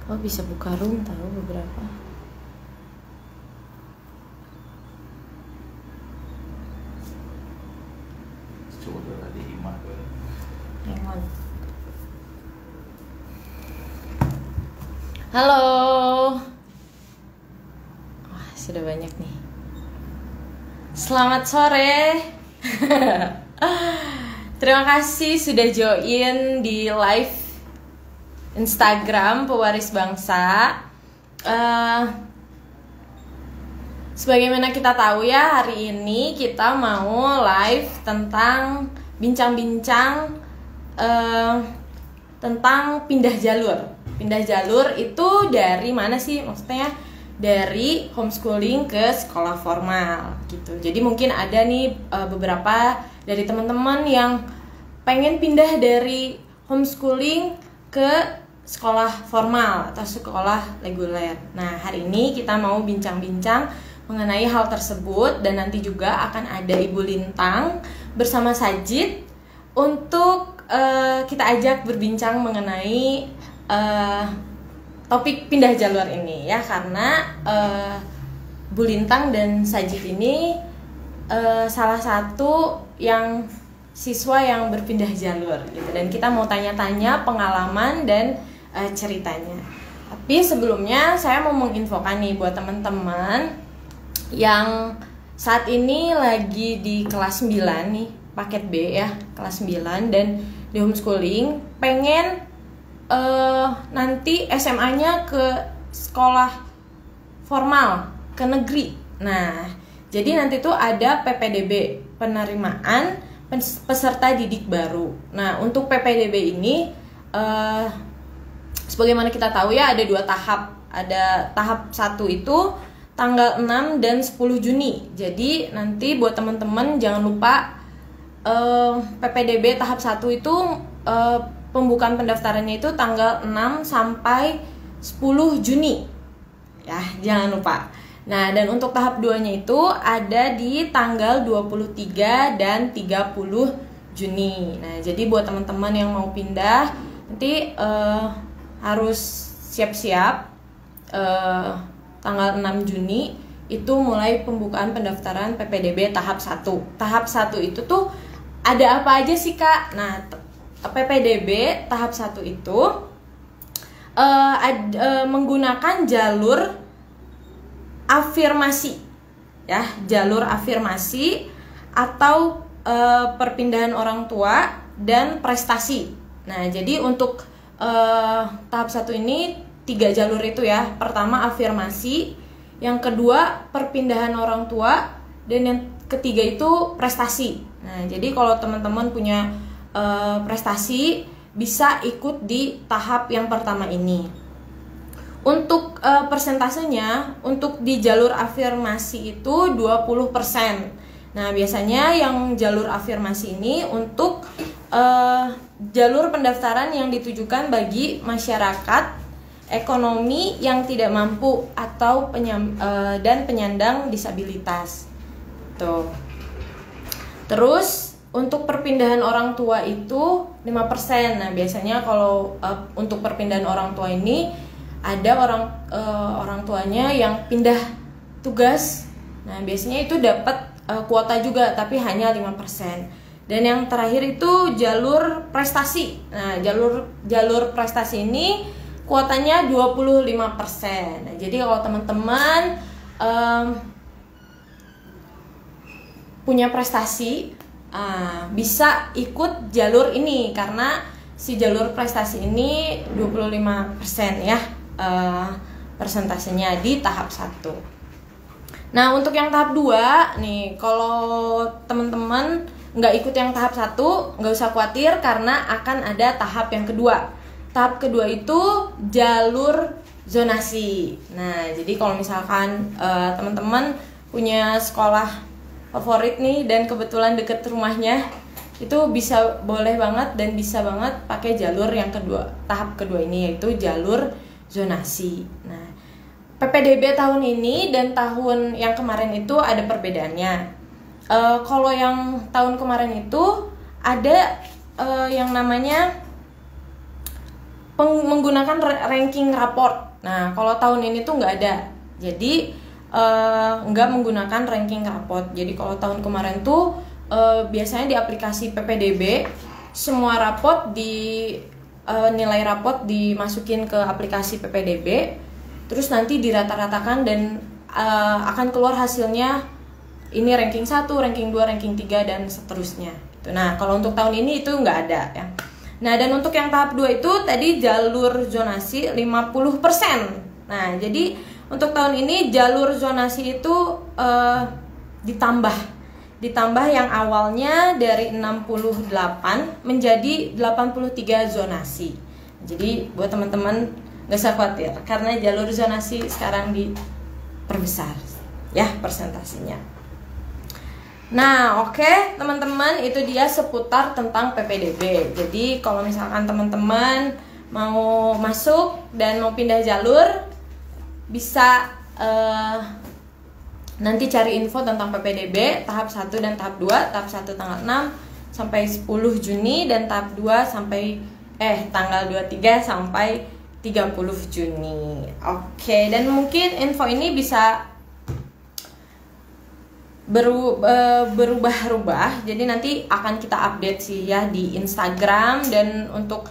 Oh, bisa buka room tahu beberapa. Coba tadi Iman. Halo. Wah, sudah banyak nih. Selamat sore. Terima kasih sudah join di live Instagram Pewaris Bangsa. Sebagaimana kita tahu ya, hari ini kita mau live tentang bincang-bincang tentang pindah jalur. Pindah jalur itu dari mana sih? Maksudnya dari homeschooling ke sekolah formal gitu. Jadi mungkin ada nih beberapa dari teman-teman yang pengen pindah dari homeschooling ke sekolah formal atau sekolah reguler. Nah, hari ini kita mau bincang-bincang mengenai hal tersebut, dan nanti juga akan ada Ibu Lintang bersama Sajid untuk kita ajak berbincang mengenai topik pindah jalur ini ya, karena Bu Lintang dan Sajid ini salah satu yang siswa yang berpindah jalur gitu, dan kita mau tanya-tanya pengalaman dan ceritanya. Tapi sebelumnya saya mau menginfokan nih buat teman-teman yang saat ini lagi di kelas 9 nih, paket B ya, kelas 9 dan di homeschooling, pengen nanti SMA-nya ke sekolah formal, ke negeri. Nah, jadi nanti tuh ada PPDB, penerimaan peserta didik baru. Nah, untuk PPDB ini sebagaimana kita tahu ya, ada 2 tahap. Ada tahap 1 itu tanggal 6 dan 10 Juni. Jadi nanti buat teman-teman jangan lupa PPDB tahap 1 itu pembukaan pendaftarannya itu tanggal 6 sampai 10 Juni. Ya, jangan lupa. Nah, dan untuk tahap 2-nya itu ada di tanggal 23 dan 30 Juni. Nah, jadi buat teman-teman yang mau pindah nanti harus siap-siap. Tanggal 6 Juni itu mulai pembukaan pendaftaran PPDB tahap 1. Tahap 1 itu tuh ada apa aja sih, Kak? Nah, PPDB tahap 1 itu menggunakan jalur afirmasi ya, jalur afirmasi atau perpindahan orang tua dan prestasi. Nah, jadi untuk tahap 1 ini 3 jalur itu ya. Pertama afirmasi, yang kedua perpindahan orang tua, dan yang ketiga itu prestasi. Nah, jadi kalau teman-teman punya prestasi bisa ikut di tahap yang pertama ini. Untuk persentasenya, untuk di jalur afirmasi itu 20%. Nah, biasanya yang jalur afirmasi ini untuk jalur pendaftaran yang ditujukan bagi masyarakat ekonomi yang tidak mampu atau dan penyandang disabilitas. Tuh. Terus untuk perpindahan orang tua itu 5%. Nah, biasanya kalau untuk perpindahan orang tua ini ada orang tuanya yang pindah tugas. Nah, biasanya itu dapat kuota juga, tapi hanya 5%. Dan yang terakhir itu jalur prestasi. Nah, jalur prestasi ini kuotanya 25%. Nah, jadi kalau teman-teman punya prestasi, bisa ikut jalur ini, karena si jalur prestasi ini 25% ya persentasenya di tahap 1. Nah, untuk yang tahap 2 nih, kalau teman-teman nggak ikut yang tahap 1, nggak usah khawatir karena akan ada tahap yang kedua. Tahap kedua itu jalur zonasi. Nah, jadi kalau misalkan teman-teman punya sekolah favorit nih dan kebetulan deket rumahnya, itu boleh banget dan bisa banget pakai jalur yang kedua, tahap kedua ini, yaitu jalur zonasi. Nah, PPDB tahun ini dan tahun yang kemarin itu ada perbedaannya. Kalau yang tahun kemarin itu ada yang namanya menggunakan ranking raport. Nah, kalau tahun ini tuh nggak ada. Jadi nggak menggunakan ranking raport. Jadi kalau tahun kemarin tuh biasanya di aplikasi PPDB semua raport nilai raport dimasukin ke aplikasi PPDB, terus nanti dirata-ratakan dan akan keluar hasilnya ini ranking 1, ranking 2, ranking 3 dan seterusnya. Nah, kalau untuk tahun ini itu nggak ada ya. Nah, dan untuk yang tahap 2 itu tadi jalur zonasi 50%. Nah, jadi untuk tahun ini jalur zonasi itu ditambah yang awalnya dari 68 menjadi 83 zonasi. Jadi buat teman-teman nggak usah khawatir karena jalur zonasi sekarang diperbesar ya persentasenya. Nah, oke, teman-teman, itu dia seputar tentang PPDB. Jadi kalau misalkan teman-teman mau masuk dan mau pindah jalur, bisa nanti cari info tentang PPDB tahap 1 dan tahap 2. Tahap 1 tanggal 6 sampai 10 Juni dan tahap 2 sampai tanggal 23 sampai 30 Juni. Oke, dan mungkin info ini bisa berubah-ubah, jadi nanti akan kita update sih ya di Instagram, dan untuk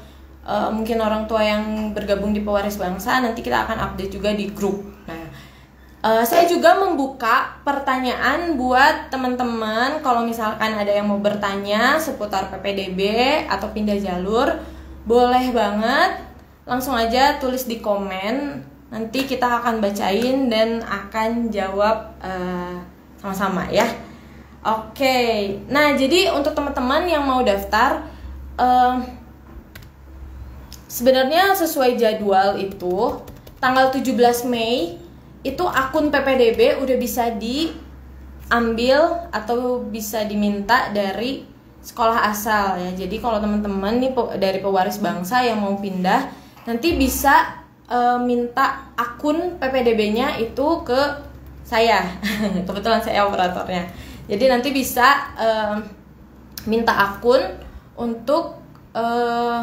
mungkin orang tua yang bergabung di Pewaris Bangsa nanti kita akan update juga di grup. Nah, saya juga membuka pertanyaan buat teman-teman kalau misalkan ada yang mau bertanya seputar PPDB atau pindah jalur, boleh banget langsung aja tulis di komen, nanti kita akan bacain dan akan jawab sama-sama ya. Oke, nah jadi untuk teman-teman yang mau daftar, sebenarnya sesuai jadwal itu tanggal 17 Mei itu akun PPDB udah bisa diambil atau bisa diminta dari sekolah asal ya. Jadi kalau teman-teman nih dari Pewaris Bangsa yang mau pindah, nanti bisa minta akun PPDB-nya itu ke saya. Kebetulan saya operatornya. Jadi nanti bisa minta akun untuk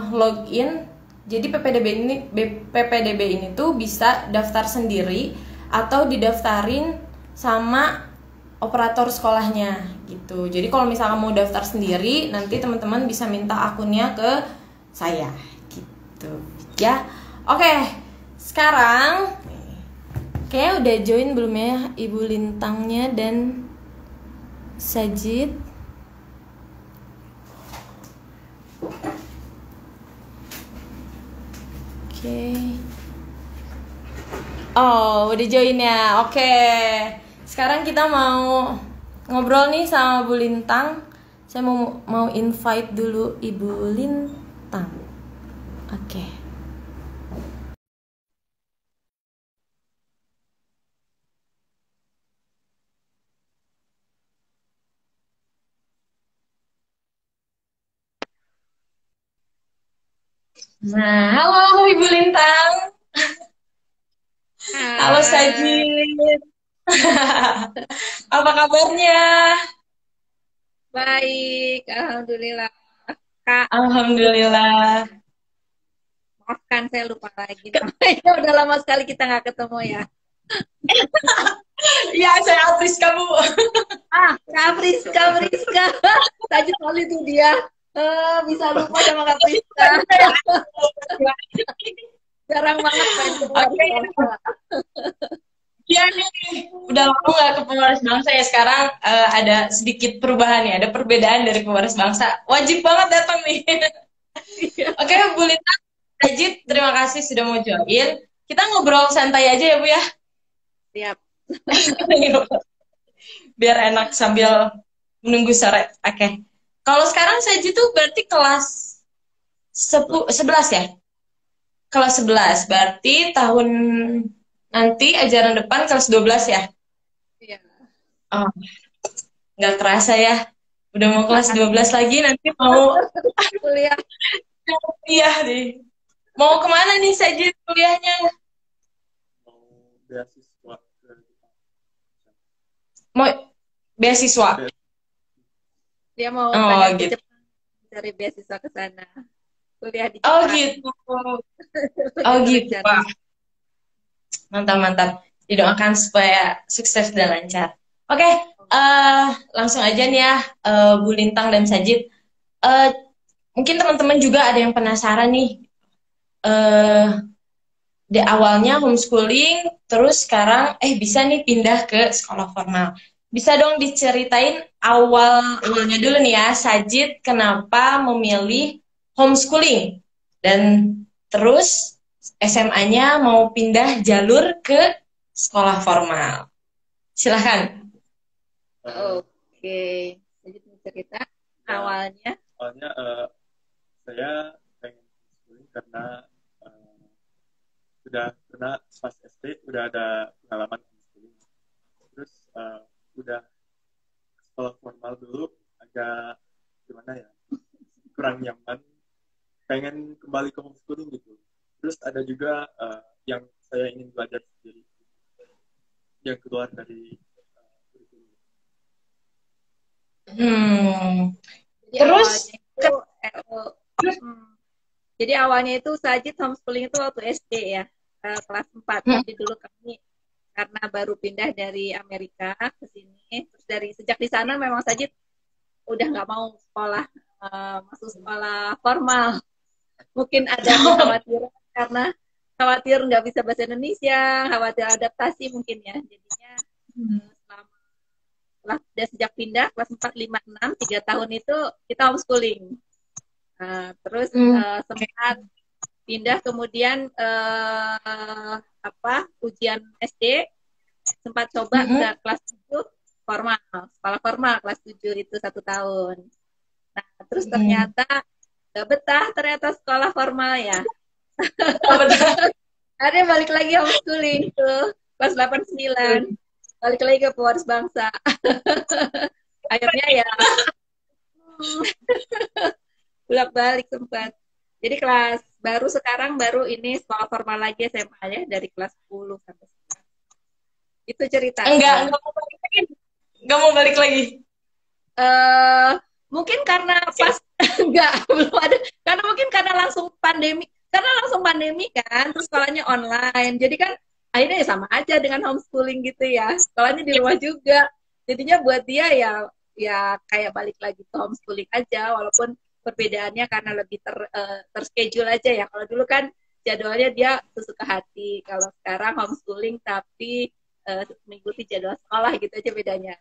login. Jadi PPDB ini tuh bisa daftar sendiri atau didaftarin sama operator sekolahnya gitu. Jadi kalau misalnya mau daftar sendiri, nanti teman-teman bisa minta akunnya ke saya gitu ya. Oke, sekarang kayaknya udah join belum ya Ibu Lintangnya dan Sajid? Oke. Oh, udah join ya. Oke. Sekarang kita mau ngobrol nih sama Bu Lintang. Saya mau invite dulu Ibu Lintang. Oke. Nah, halo Ibu Lintang. Halo Sajid. Apa kabarnya? Baik, alhamdulillah. Kak, Alhamdulillah. maafkan saya lupa lagi namanya. Udah lama sekali kita nggak ketemu ya. Ya, saya Apris kamu. Kak Priska. Tadi kali tuh dia bisa lupa sama Kak Priska. Jarang banget main keluar. Iya nih, udah lama nggak ke Pewaris Bangsa ya. Sekarang ada sedikit perubahan ya, ada perbedaan dari Pewaris Bangsa. Wajib banget datang nih. Oke, Bu Lintang, Sajid, terima kasih sudah mau join. Kita ngobrol santai aja ya Bu ya. Siap. Biar enak sambil menunggu sore. Oke. Kalau sekarang Sajid tuh berarti kelas 11 ya? Kelas 11, berarti tahun nanti ajaran depan kelas 12 ya? Iya. Oh, nggak kerasa ya. Udah mau kelas 12 lagi, nanti mau Kuliah. kuliah nih. Mau kemana nih Sajid kuliahnya? Beasiswa. Mau beasiswa? Dia mau Oh, pengen ke gitu. Jepang, cari beasiswa ke sana. kuliah di Oh Jepang. gitu. Oh Itu gitu, rencana. Pak. Mantap-mantap. Didoakan supaya sukses dan lancar. Oke, langsung aja nih ya, Bu Lintang dan Sajid. Eh, Mungkin teman-teman juga ada yang penasaran nih. Eh, di awalnya homeschooling, terus sekarang bisa nih pindah ke sekolah formal. Bisa dong diceritain awalnya dulu nih ya, Sajid kenapa memilih homeschooling dan terus SMA-nya mau pindah jalur ke sekolah formal. Silahkan. Oke, jadi cerita Ya, awalnya. awalnya saya pengen homeschooling karena eh, karena pas SD udah ada pengalaman homeschooling. Terus udah sekolah formal dulu agak gimana ya, kurang nyaman. Pengen kembali ke homeschooling gitu. Terus ada juga yang saya ingin belajar sendiri, yang keluar dari kurikulum. Jadi Terus awalnya itu hmm, jadi awalnya itu Sajid homeschooling itu waktu SD ya, kelas 4. Jadi dulu kami karena baru pindah dari Amerika ke sini, terus sejak di sana memang Sajid udah nggak mau sekolah, masuk sekolah formal. Mungkin ada kekhawatiran karena khawatir nggak bisa bahasa Indonesia, khawatir adaptasi mungkin ya. Jadinya setelah sejak pindah kelas 4, 5, 6, 3 tahun itu kita homeschooling. Terus sempat pindah kemudian ujian SD sempat coba ke kelas 7 formal, sekolah formal kelas 7 itu 1 tahun. Nah, terus ternyata gak betah ternyata sekolah formal ya. Akhirnya balik lagi homeschooling tuh kelas 8, 9. Balik lagi ke pewaris bangsa. Akhirnya ya bolak-balik sempat. Jadi sekarang baru ini sekolah formal lagi SMA ya dari kelas 10 sampai sekarang. Itu ceritanya. Enggak mau balik lagi. Enggak mau balik lagi. Mungkin karena pas enggak belum ada. Karena mungkin karena langsung pandemi. Karena langsung pandemi kan, terus sekolahnya online. Jadi kan akhirnya ya sama aja dengan homeschooling gitu ya. Sekolahnya di rumah juga. Jadinya buat dia ya kayak balik lagi ke homeschooling aja, walaupun perbedaannya karena lebih terschedule aja ya. Kalau dulu kan jadwalnya dia sesuka hati. Kalau sekarang homeschooling tapi mengikuti jadwal sekolah gitu aja bedanya.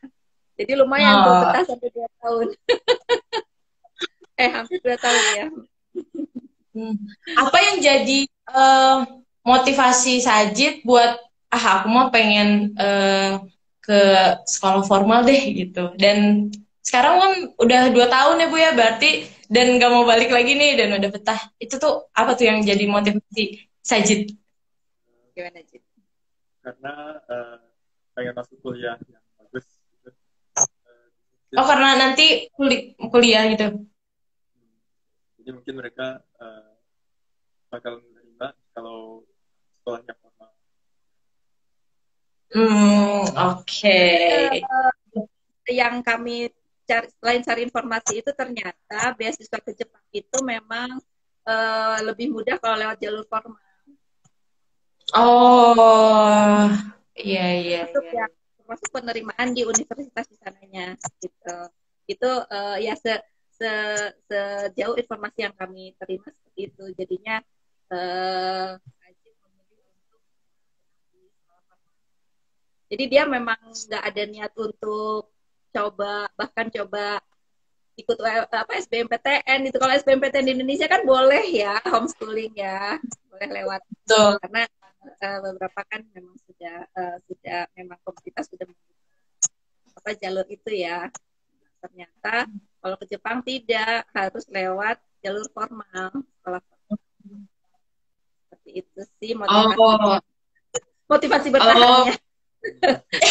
Jadi lumayan tuh betah sampai 2 tahun. Hampir 2 tahun ya. Apa yang jadi motivasi Sajid buat aku mau pengen ke sekolah formal deh gitu. Dan sekarang kan udah 2 tahun ya Bu ya, berarti dan nggak mau balik lagi nih dan udah betah. Itu tuh apa tuh yang jadi motivasi Sajid? Gimana Jid? Karena pengen masuk kuliah yang bagus. Oh karena nanti kuliah gitu. Jadi mungkin mereka bakal menerima kalau sekolahnya formal. Oke. Yang kami selain cari informasi itu ternyata beasiswa ke Jepang itu memang lebih mudah kalau lewat jalur formal. Oh, iya. Termasuk penerimaan di universitas di sananya gitu. Itu ya sejauh informasi yang kami terima seperti itu. Jadinya jadi dia memang nggak ada niat untuk bahkan coba ikut SBMPTN itu. Kalau SBMPTN di Indonesia kan boleh ya homeschooling ya, boleh lewat. Tuh. Karena beberapa kan memang sudah memang komunitas sudah jalur itu ya. Ternyata kalau ke Jepang tidak, harus lewat jalur formal, sekolah formal. Seperti itu sih motivasi bertahannya.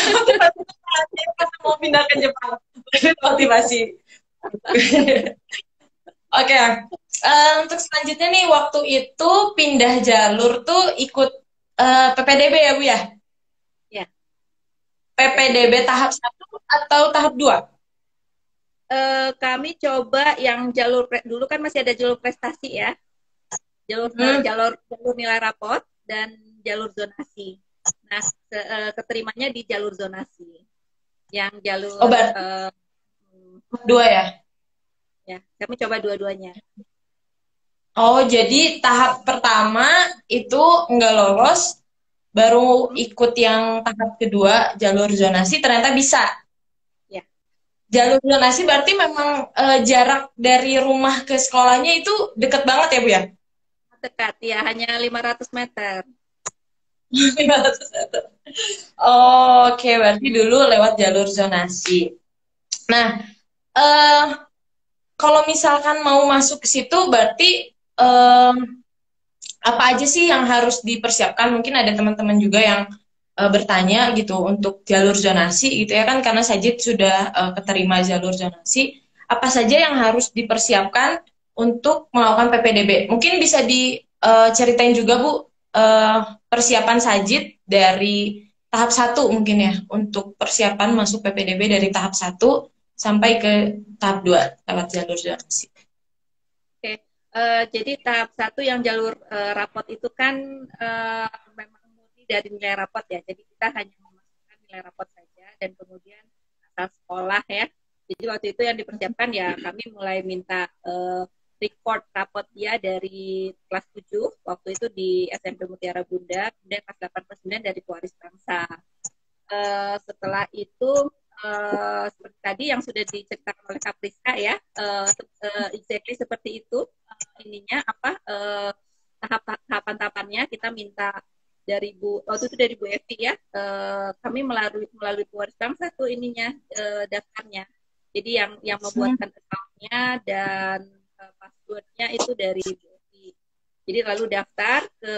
Motivasi mau pindah ke Jepang. Motivasi. Oke. Untuk selanjutnya nih, waktu itu pindah jalur tuh ikut PPDB ya Bu ya? Ya. PPDB tahap 1 atau tahap 2? Kami coba yang jalur dulu kan masih ada jalur prestasi ya. jalur nilai rapot dan jalur zonasi. Nah, keterimanya di jalur zonasi. Yang jalur dua ya? Ya, kami coba dua-duanya. Oh, jadi tahap pertama itu nggak lolos, baru ikut yang tahap kedua, jalur zonasi, ternyata bisa. Ya. Jalur zonasi berarti memang jarak dari rumah ke sekolahnya itu deket banget ya, Bu ya? Dekat, ya, hanya 500 meter. 500 meter. Oh, oke, berarti dulu lewat jalur zonasi. Nah, kalau misalkan mau masuk ke situ, berarti apa aja sih yang harus dipersiapkan? Mungkin ada teman-teman juga yang bertanya gitu untuk jalur zonasi gitu ya kan, karena Sajid sudah keterima jalur zonasi. Apa saja yang harus dipersiapkan untuk melakukan PPDB? Mungkin bisa diceritain juga Bu, persiapan Sajid dari tahap 1 mungkin ya, untuk persiapan masuk PPDB dari tahap 1 sampai ke tahap 2 lewat jalur zonasi. Oke, jadi tahap 1 yang jalur rapot itu kan memang murni dari nilai rapot ya. Jadi kita hanya memasukkan nilai rapot saja dan kemudian asal sekolah ya. Jadi waktu itu yang dipersiapkan ya kami mulai minta record rapot dia dari kelas 7 waktu itu di SMP Mutiara Bunda, kemudian kelas 8 kelas 9 dari Pewaris Bangsa. Setelah itu seperti tadi yang sudah diceritakan oleh Kapriska ya, exactly seperti itu ininya apa tahapan-tahapannya. Kita minta dari waktu itu dari Bu Evi ya, kami melalui Pewaris Bangsa tuh ininya daftarnya. Jadi yang membuatkan account-nya dan password-nya itu dari Bu Evi. Jadi lalu daftar ke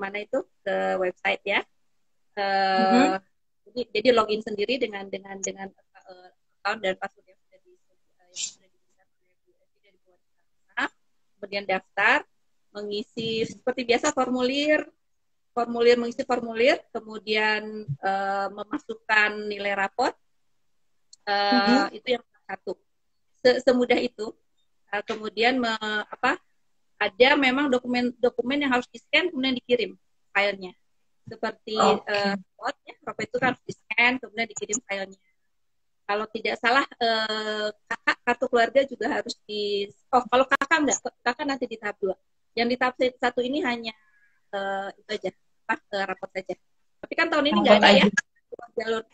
mana itu, ke website ya. Jadi login sendiri dengan account dan password yang sudah diberikan oleh Bu Evi dari Pewaris Bangsa. Kemudian daftar, mengisi seperti biasa mengisi formulir, kemudian memasukkan nilai rapot. Itu yang satu. Semudah itu. Kemudian ada memang dokumen yang harus di-scan kemudian dikirim filenya. Seperti rapot itu harus di-scan kemudian dikirim filenya. Kalau tidak salah kakak kartu keluarga juga harus kalau kakak enggak, kakak nanti di tahap 2. Yang di tahap 1 ini hanya itu aja, rapot saja. Tapi kan tahun ini nggak ada ya jalur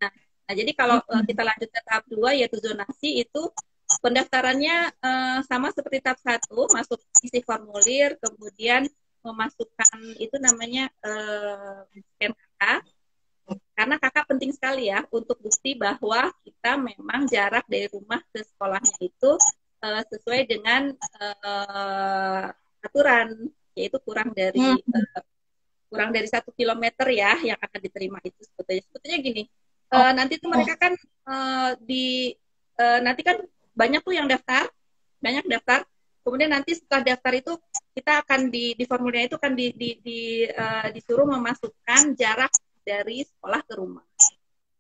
Nah, jadi kalau kita lanjut ke tahap 2 yaitu zonasi, itu pendaftarannya sama seperti tahap 1, masuk isi formulir, kemudian memasukkan itu namanya scan kakak. Karena kakak penting sekali ya untuk bukti bahwa kita memang jarak dari rumah ke sekolahnya itu sesuai dengan aturan, yaitu kurang dari 1 kilometer ya yang akan diterima itu sebetulnya gini. Nanti tuh mereka kan nanti kan banyak tuh yang daftar, kemudian nanti setelah daftar itu kita akan di formulirnya itu kan disuruh memasukkan jarak dari sekolah ke rumah,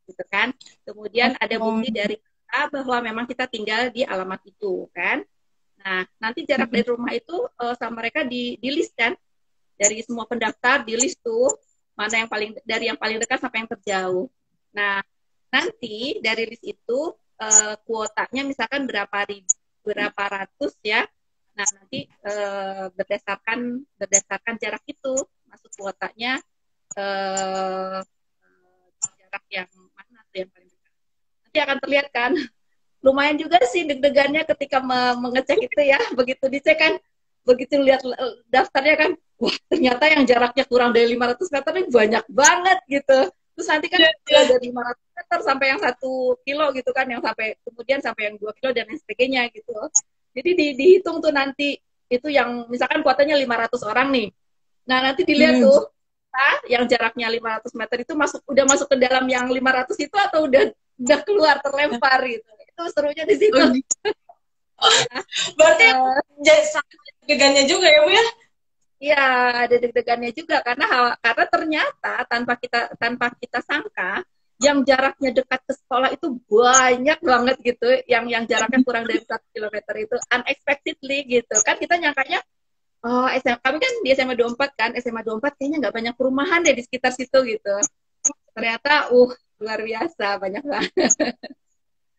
gitu kan. Kemudian ada bukti dari kita bahwa memang kita tinggal di alamat itu kan. Nah, nanti jarak dari rumah itu sama mereka di list kan, dari semua pendaftar di list tuh mana yang paling dekat sampai yang terjauh. Nah, nanti dari list itu kuotanya misalkan berapa ratus ya. Nah, nanti berdasarkan jarak itu masuk kuotanya jarak yang mana tuh yang paling dekat. Nanti akan terlihat kan. Lumayan juga sih deg-degannya ketika mengecek itu ya. Begitu dicek kan, begitu lihat daftarnya kan, wah ternyata yang jaraknya kurang dari 500 meter ini banyak banget gitu. Terus nanti kan dari 500 meter sampai yang 1 kilo gitu kan, yang kemudian sampai yang 2 kilo dan lain sebagainya gitu. Jadi dihitung tuh nanti, itu yang misalkan kuotanya 500 orang nih. Nah nanti dilihat tuh, yang jaraknya 500 meter itu udah masuk ke dalam yang 500 itu atau udah keluar, terlempar gitu. Itu serunya di situ. Berarti deg-degannya juga ya Bu ya? Iya, ada deg-degannya juga karena ternyata tanpa kita sangka yang jaraknya dekat ke sekolah itu banyak banget gitu, yang jaraknya kurang dari 1 kilometer itu unexpectedly gitu kan. Kita nyangkanya Oh, SMA, kami kan di SMA 24 kan, SMA 24 kayaknya nggak banyak perumahan deh di sekitar situ gitu. Ternyata, luar biasa, banyak banget.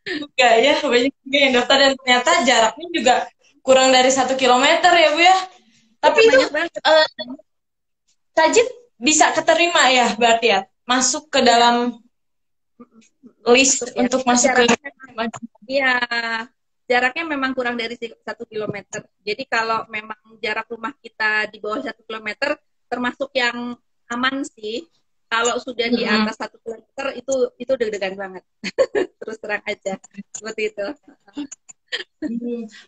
Juga ya, banyak juga yang daftar dan ternyata jaraknya juga kurang dari 1 kilometer ya Bu ya. Iya, Tapi itu banyak banget. Sajid bisa keterima ya berarti ya, masuk ke Iya, dalam list masuk ya. untuk masuk ke. Jaraknya Iya, jaraknya memang kurang dari 1 kilometer. Jadi kalau memang jarak rumah kita di bawah 1 kilometer, termasuk yang aman sih. Kalau sudah di Mm-mm. atas 1 kilometer itu deg-degan banget. Terus terang aja seperti itu.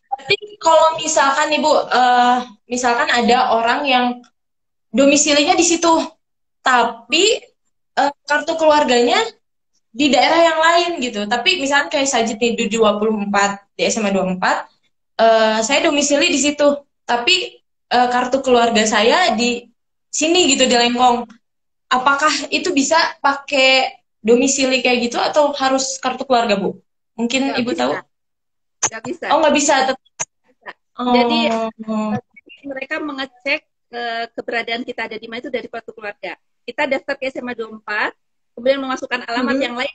Berarti kalau misalkan Ibu, misalkan ada orang yang domisilinya di situ, tapi kartu keluarganya di daerah yang lain gitu. Tapi misalkan kayak Sajid nih di 24 di SMA 24, saya domisili di situ, tapi kartu keluarga saya di sini gitu di Lengkong. Apakah itu bisa pakai domisili kayak gitu atau harus kartu keluarga, Bu? Mungkin Nggak Ibu bisa, tahu? nggak bisa. Oh, nggak bisa. Jadi Oh, mereka mengecek keberadaan kita ada di mana itu dari kartu keluarga. Kita daftar ke SMA 24, kemudian memasukkan alamat yang lain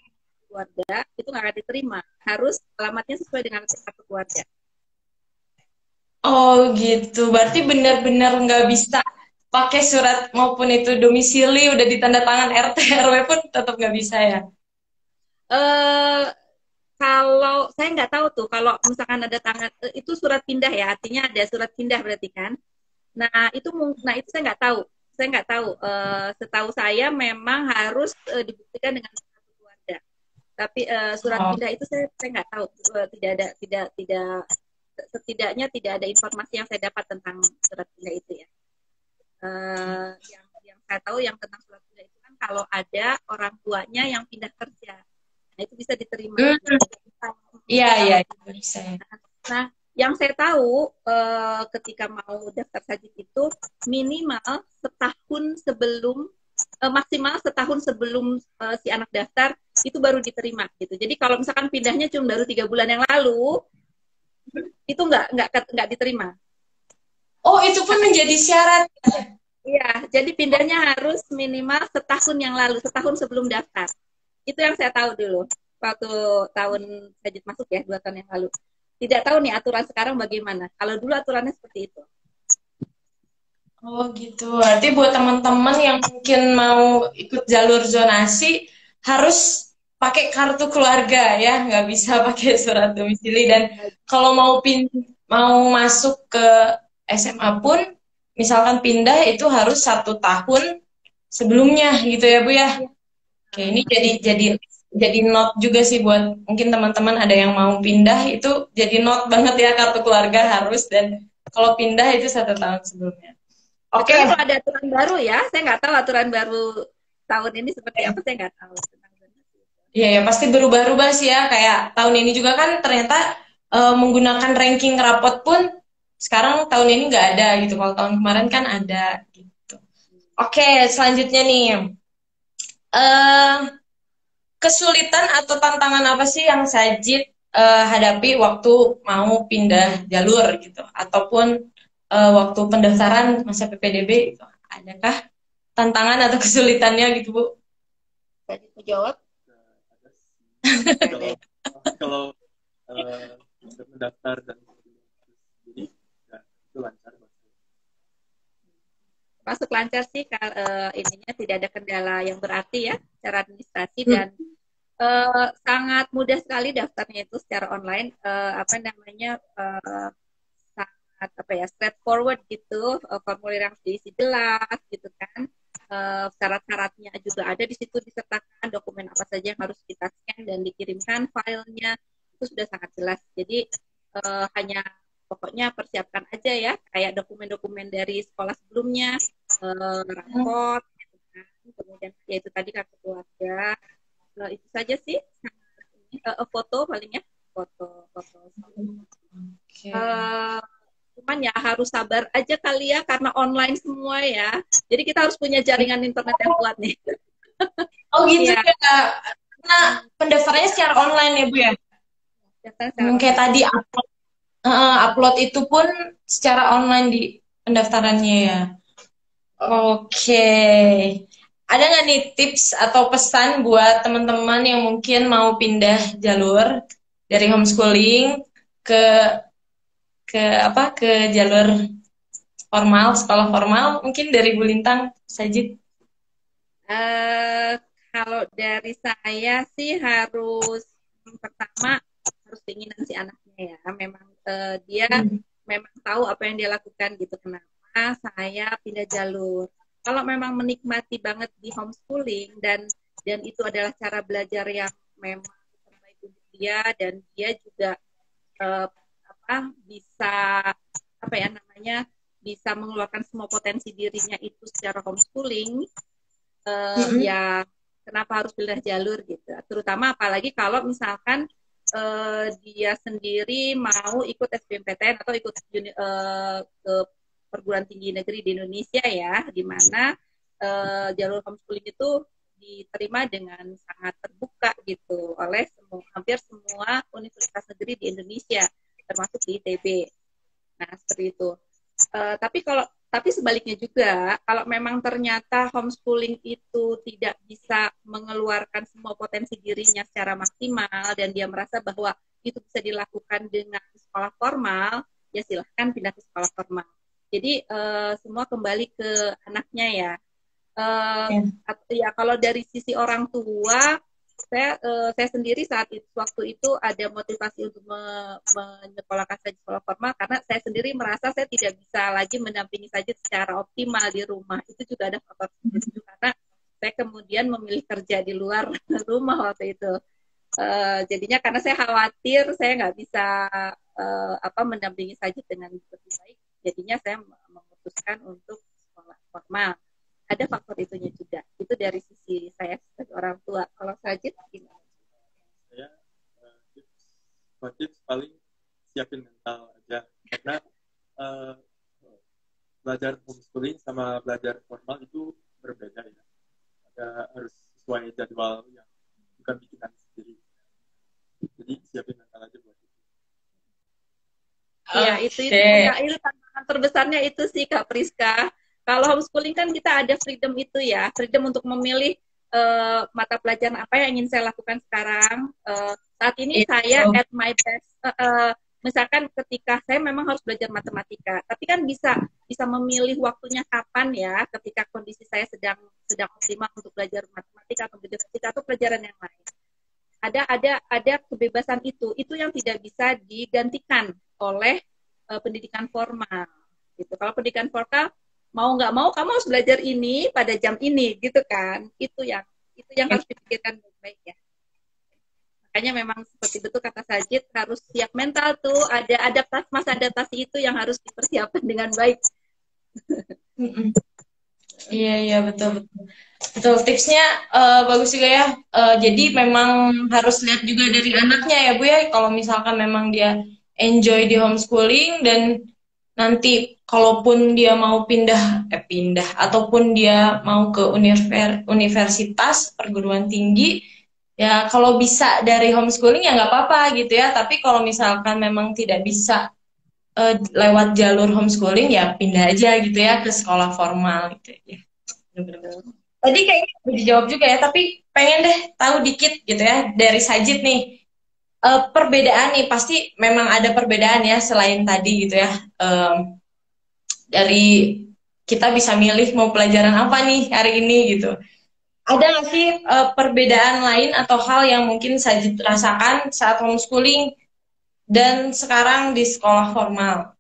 keluarga, itu nggak akan diterima. Harus alamatnya sesuai dengan kartu keluarga. oh gitu. Berarti benar-benar nggak bisa pakai surat maupun itu domisili udah ditanda tangan RT RW pun tetap nggak bisa ya. Eh Kalau saya nggak tahu tuh, kalau misalkan ada tangan itu surat pindah ya, artinya ada surat pindah berarti kan. Nah itu saya nggak tahu. Saya nggak tahu. Setahu saya memang harus dibuktikan dengan kartu keluarga. Tapi surat Oh, pindah itu saya nggak tahu. Tidak setidaknya tidak ada informasi yang saya dapat tentang surat pindah itu ya. Yang saya tahu yang tentang surat pindah itu kan kalau ada orang tuanya yang pindah kerja, nah itu bisa diterima. iya iya bisa. Nah, yang saya tahu ketika mau daftar sajid itu minimal setahun sebelum maksimal setahun sebelum si anak daftar itu baru diterima gitu. Jadi kalau misalkan pindahnya cuma baru 3 bulan yang lalu itu nggak diterima. Oh, itu pun menjadi syarat. Iya, jadi pindahnya harus minimal setahun yang lalu, setahun sebelum daftar. Itu yang saya tahu dulu waktu tahun sajid masuk ya 2 tahun yang lalu. Tidak tahu nih aturan sekarang bagaimana. Kalau dulu aturannya seperti itu. Oh gitu. Berarti buat teman-teman yang mungkin mau ikut jalur zonasi harus pakai kartu keluarga ya, nggak bisa pakai surat domisili. Dan kalau mau masuk ke SMA pun, misalkan pindah itu harus 1 tahun sebelumnya gitu ya Bu ya. Oke, ini jadi note juga sih buat mungkin teman-teman ada yang mau pindah itu jadi note banget ya kartu keluarga harus, dan kalau pindah itu 1 tahun sebelumnya. Oke. Kecuali kalau ada aturan baru ya, saya nggak tahu aturan baru tahun ini seperti apa, saya nggak tahu. Iya ya pasti berubah-ubah sih ya, kayak tahun ini juga kan ternyata menggunakan ranking rapot pun sekarang tahun ini nggak ada gitu, kalau tahun kemarin kan ada gitu. Oke, selanjutnya nih, eh kesulitan atau tantangan apa sih yang Sajid hadapi waktu mau pindah jalur gitu, ataupun waktu pendaftaran masa PPDB gitu. Adakah tantangan atau kesulitannya gitu Bu? Tadi menjawab. kalau kalau mendaftar dan jadi ya, itu lancar. Masuk lancar sih, ininya tidak ada kendala yang berarti ya secara administrasi, dan sangat mudah sekali daftarnya itu secara online. Sangat straightforward gitu, formulir yang diisi jelas gitu kan. Syarat-syaratnya juga ada di situ disertakan, dokumen apa saja yang harus kita scan dan dikirimkan filenya itu sudah sangat jelas. Jadi hanya pokoknya persiapkan aja ya, kayak dokumen-dokumen dari sekolah sebelumnya, raport, gitu kan. Kemudian yaitu tadi kartu keluarga, itu saja sih. Foto paling ya, foto. Okay. Cuman ya harus sabar aja kali ya, karena online semua ya. Jadi kita harus punya jaringan internet yang kuat nih. Oh gitu ya. Nah, pendaftarannya secara online ya Bu ya? Kayak tadi upload itu pun secara online di pendaftarannya ya. Oke. Ada nggak nih tips atau pesan buat teman-teman yang mungkin mau pindah jalur dari homeschooling ke ke jalur formal, sekolah formal, mungkin dari Bu Lintang, Sajid. Eh, Kalau dari saya sih harus pertama harus keinginan si anaknya ya. Memang dia memang tahu apa yang dia lakukan gitu. Kenapa saya pindah jalur? Kalau memang menikmati banget di homeschooling dan itu adalah cara belajar yang memang terbaik untuk dia dan dia juga eh, bisa apa ya namanya bisa mengeluarkan semua potensi dirinya itu secara homeschooling ya kenapa harus pindah jalur gitu. Terutama apalagi kalau misalkan dia sendiri mau ikut SBMPTN atau ikut ke perguruan tinggi negeri di Indonesia ya, di mana jalur homeschooling itu diterima dengan sangat terbuka gitu oleh hampir semua universitas negeri di Indonesia, termasuk di ITB. Nah, seperti itu. Tapi sebaliknya juga, kalau memang ternyata homeschooling itu tidak bisa mengeluarkan semua potensi dirinya secara maksimal dan dia merasa bahwa itu bisa dilakukan dengan sekolah formal, ya silahkan pindah ke sekolah formal. Jadi semua kembali ke anaknya ya. Ya kalau dari sisi orang tua, saya sendiri waktu itu ada motivasi untuk menyekolahkan Sajid sekolah formal karena saya sendiri merasa saya tidak bisa lagi mendampingi Sajid secara optimal di rumah. Itu juga ada faktor itu karena saya kemudian memilih kerja di luar rumah waktu itu. Jadinya karena saya khawatir saya nggak bisa mendampingi Sajid dengan lebih baik, jadinya saya memutuskan untuk sekolah formal. Ada faktor itunya juga. Itu dari sisi saya sebagai orang tua. Kalau Sajid gimana? Saya tips paling siapin mental aja karena uh, belajar homeschooling sama belajar formal itu berbeda ya. Harus sesuai jadwal yang bukan bikinan sendiri. Jadi siapin mental aja buat itu. Iya, itu tantangan terbesarnya itu sih Kak Priska. Kalau homeschooling kan kita ada freedom itu ya, freedom untuk memilih mata pelajaran apa yang ingin saya lakukan sekarang. Saat ini saya at my best. Misalkan ketika saya memang harus belajar matematika, tapi kan bisa memilih waktunya kapan ya, ketika kondisi saya sedang optimal untuk belajar matematika atau belajar fisika atau pelajaran yang lain. Ada kebebasan itu yang tidak bisa digantikan oleh pendidikan formal gitu. Kalau pendidikan formal mau nggak mau kamu harus belajar ini pada jam ini gitu kan, itu yang harus dipikirkan baik-baik ya. Makanya memang seperti betul kata Sajid, harus siap mental tuh, ada masa adaptasi itu yang harus dipersiapkan dengan baik. Iya betul. Tipsnya bagus juga ya. Jadi memang harus lihat juga dari anaknya ya Bu ya. Kalau misalkan memang dia enjoy di homeschooling dan nanti kalaupun dia mau pindah ataupun dia mau ke universitas perguruan tinggi ya kalau bisa dari homeschooling ya nggak apa-apa gitu ya. Tapi kalau misalkan memang tidak bisa lewat jalur homeschooling ya pindah aja gitu ya ke sekolah formal gitu ya. Bener-bener. Tadi kayaknya udah dijawab juga ya, tapi pengen deh tahu dikit gitu ya dari Sajid nih. Perbedaan nih pasti memang ada perbedaan ya selain tadi gitu ya. Dari kita bisa milih mau pelajaran apa nih hari ini gitu. Ada nggak sih perbedaan lain atau hal yang mungkin Sajid rasakan saat homeschooling dan sekarang di sekolah formal?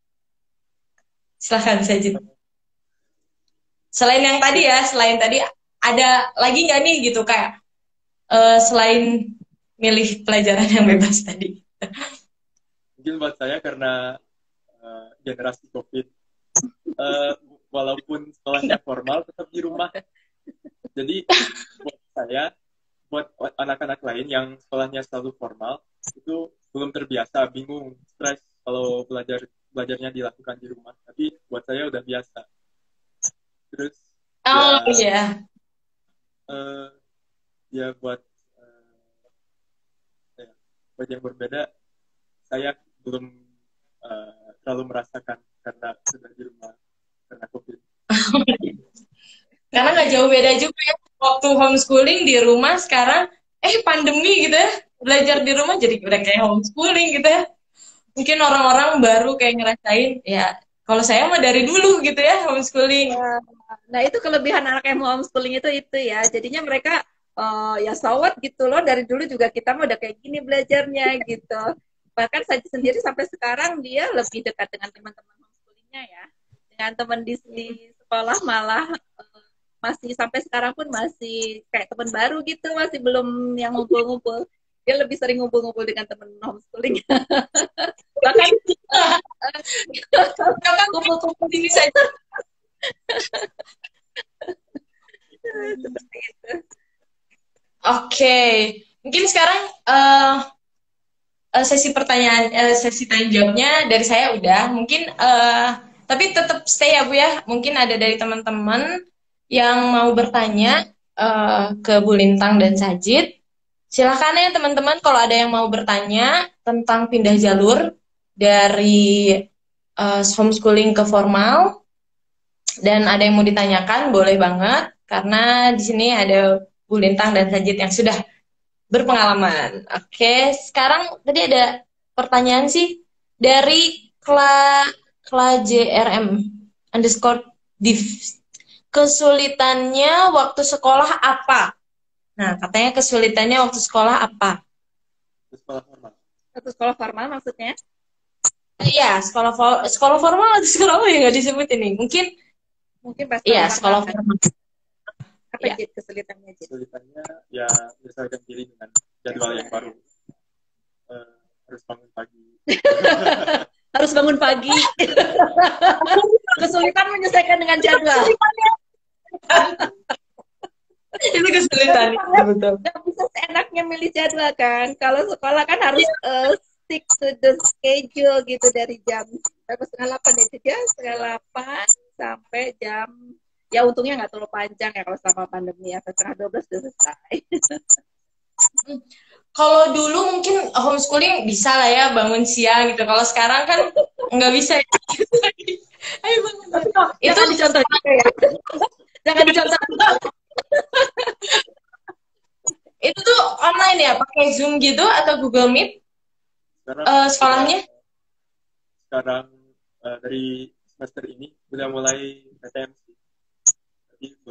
Silahkan Sajid. Selain tadi ada lagi nggak nih gitu kayak selain milih pelajaran yang bebas tadi? Mungkin buat saya karena generasi COVID, walaupun sekolahnya formal tetap di rumah. Jadi buat saya, buat anak-anak lain yang sekolahnya selalu formal itu belum terbiasa, bingung, stres kalau belajarnya dilakukan di rumah. Tapi buat saya udah biasa. Terus ya buat yang berbeda saya belum terlalu merasakan karena sudah di rumah karena COVID. Karena nggak jauh beda juga ya. Waktu homeschooling di rumah, sekarang pandemi gitu ya. Belajar di rumah jadi udah kayak homeschooling gitu ya. Mungkin orang-orang baru kayak ngerasain, ya kalau saya mah dari dulu gitu ya, homeschooling. Nah, itu kelebihan anak yang mau homeschooling itu ya. Jadinya mereka ya sawat gitu loh. Dari dulu juga kita mah udah kayak gini belajarnya gitu. Bahkan saya sendiri sampai sekarang dia lebih dekat dengan teman-teman homeschoolingnya ya. Dengan teman di sekolah malah masih sampai sekarang pun masih kayak teman baru gitu, masih belum yang ngumpul-ngumpul. Dia lebih sering ngumpul-ngumpul dengan teman homeschooling. Bahkan Kakak kumpul-kumpul sini saja. seperti itu. Oke, mungkin sekarang sesi pertanyaan, sesi tanya jawabnya dari saya udah. Mungkin tapi tetap stay ya Bu ya. Mungkin ada dari teman-teman yang mau bertanya ke Bu Lintang dan Sajid. Silakan ya teman-teman kalau ada yang mau bertanya tentang pindah jalur dari homeschooling ke formal dan ada yang mau ditanyakan, boleh banget karena di sini ada Bu Lintang dan Sajid yang sudah berpengalaman. Oke, sekarang tadi ada pertanyaan sih dari Kla JRM underscore div. Kesulitannya waktu sekolah apa? Nah, katanya kesulitannya waktu sekolah apa? Sekolah formal. Satu sekolah formal maksudnya? Iya, sekolah formal atau sekolah apa ya nggak disebut ini? Mungkin pas Iya, sekolah formal. apa Ya. kesulitannya Jit? Kesulitannya ya menyesuaikan diri dengan jadwal yang baru. Harus bangun pagi. Harus bangun pagi. Kesulitan menyesuaikan dengan jadwal. Itu kesulitan. Betul. Nggak bisa seenaknya milih jadwal kan. Kalau sekolah kan harus stick to the schedule gitu dari jam berapa, setengah 8 ya Jit ya, setengah 8 sampai jam, ya untungnya nggak terlalu panjang ya kalau selama pandemi ya, setengah 12 sudah selesai. Kalau dulu mungkin homeschooling bisa lah ya bangun siang gitu. Kalau sekarang kan nggak bisa. Ayo bangun. Itu Jangan dicontoh juga ya. Jangan dicontoh. Itu tuh online ya, pakai Zoom gitu atau Google Meet? Sekolahnya? Sekarang dari semester ini udah mulai PTM sih.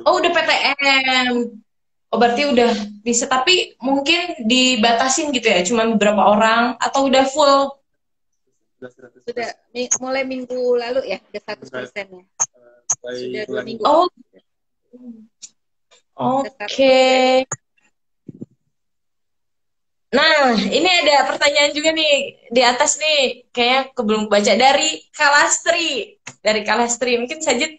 Oh, udah PTM. Oh, berarti udah bisa, tapi mungkin dibatasin gitu ya, cuma beberapa orang atau udah full? Sudah mulai minggu lalu ya, udah 100% ya. Sudah 2 minggu. Oh, oke. Nah, ini ada pertanyaan juga nih di atas nih, kayaknya belum baca dari Kalastri. Dari Kalastri, mungkin Sajid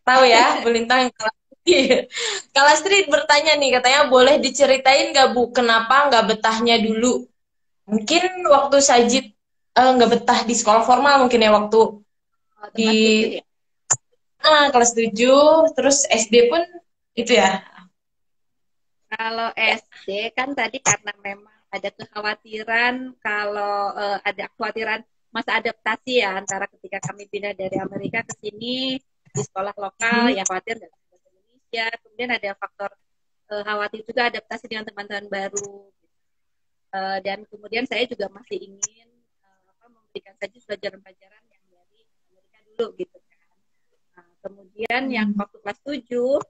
tahu ya, Belintang Kalastri. Kalastri bertanya nih, katanya boleh diceritain nggak Bu, kenapa nggak betahnya dulu? Mungkin waktu Sajid nggak betah di sekolah formal, mungkin ya waktu di kelas 7, terus SD pun itu ya. Kalau SD kan tadi karena memang ada kekhawatiran kalau ada kekhawatiran masa adaptasi ya antara ketika kami pindah dari Amerika ke sini di sekolah lokal, ya khawatir nggak bisa bahasa Indonesia. Kemudian ada faktor khawatir juga adaptasi dengan teman-teman baru. Dan kemudian saya juga masih ingin memberikan saja pelajaran-pelajaran yang dari Amerika dulu gitu kan. Nah, kemudian yang waktu kelas 7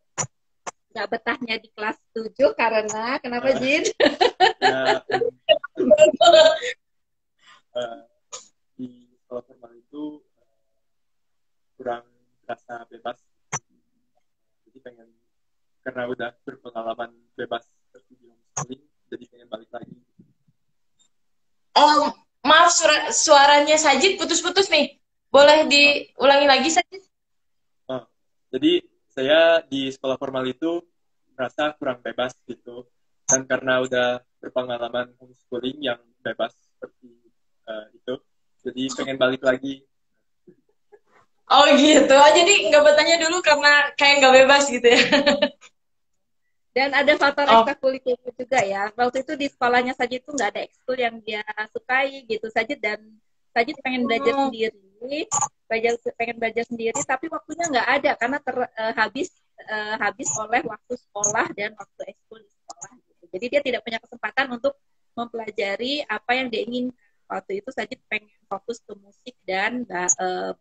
nggak betahnya di kelas 7 karena kenapa Jin? Di sekolah formal itu kurang rasa bebas, jadi pengen, karena udah berpengalaman bebas seperti di homeschooling, jadi pengen balik lagi. Maaf, suaranya Sajid putus-putus nih, boleh diulangi lagi Sajid? Jadi saya di sekolah formal itu merasa kurang bebas gitu, dan karena udah berpengalaman homeschooling yang bebas seperti itu, jadi pengen balik lagi. Oh gitu, jadi nggak bertanya dulu karena kayak nggak bebas gitu ya. Dan ada faktor ekstrakurikuler juga ya. Waktu itu di sekolahnya Sajid itu nggak ada ekskul yang dia sukai gitu. Sajid pengen belajar sendiri, pengen belajar sendiri, tapi waktunya nggak ada karena habis oleh waktu sekolah dan waktu ekskul di sekolah. Gitu. Jadi dia tidak punya kesempatan untuk mempelajari apa yang dia inginkan. Waktu itu Sajid pengen fokus ke musik dan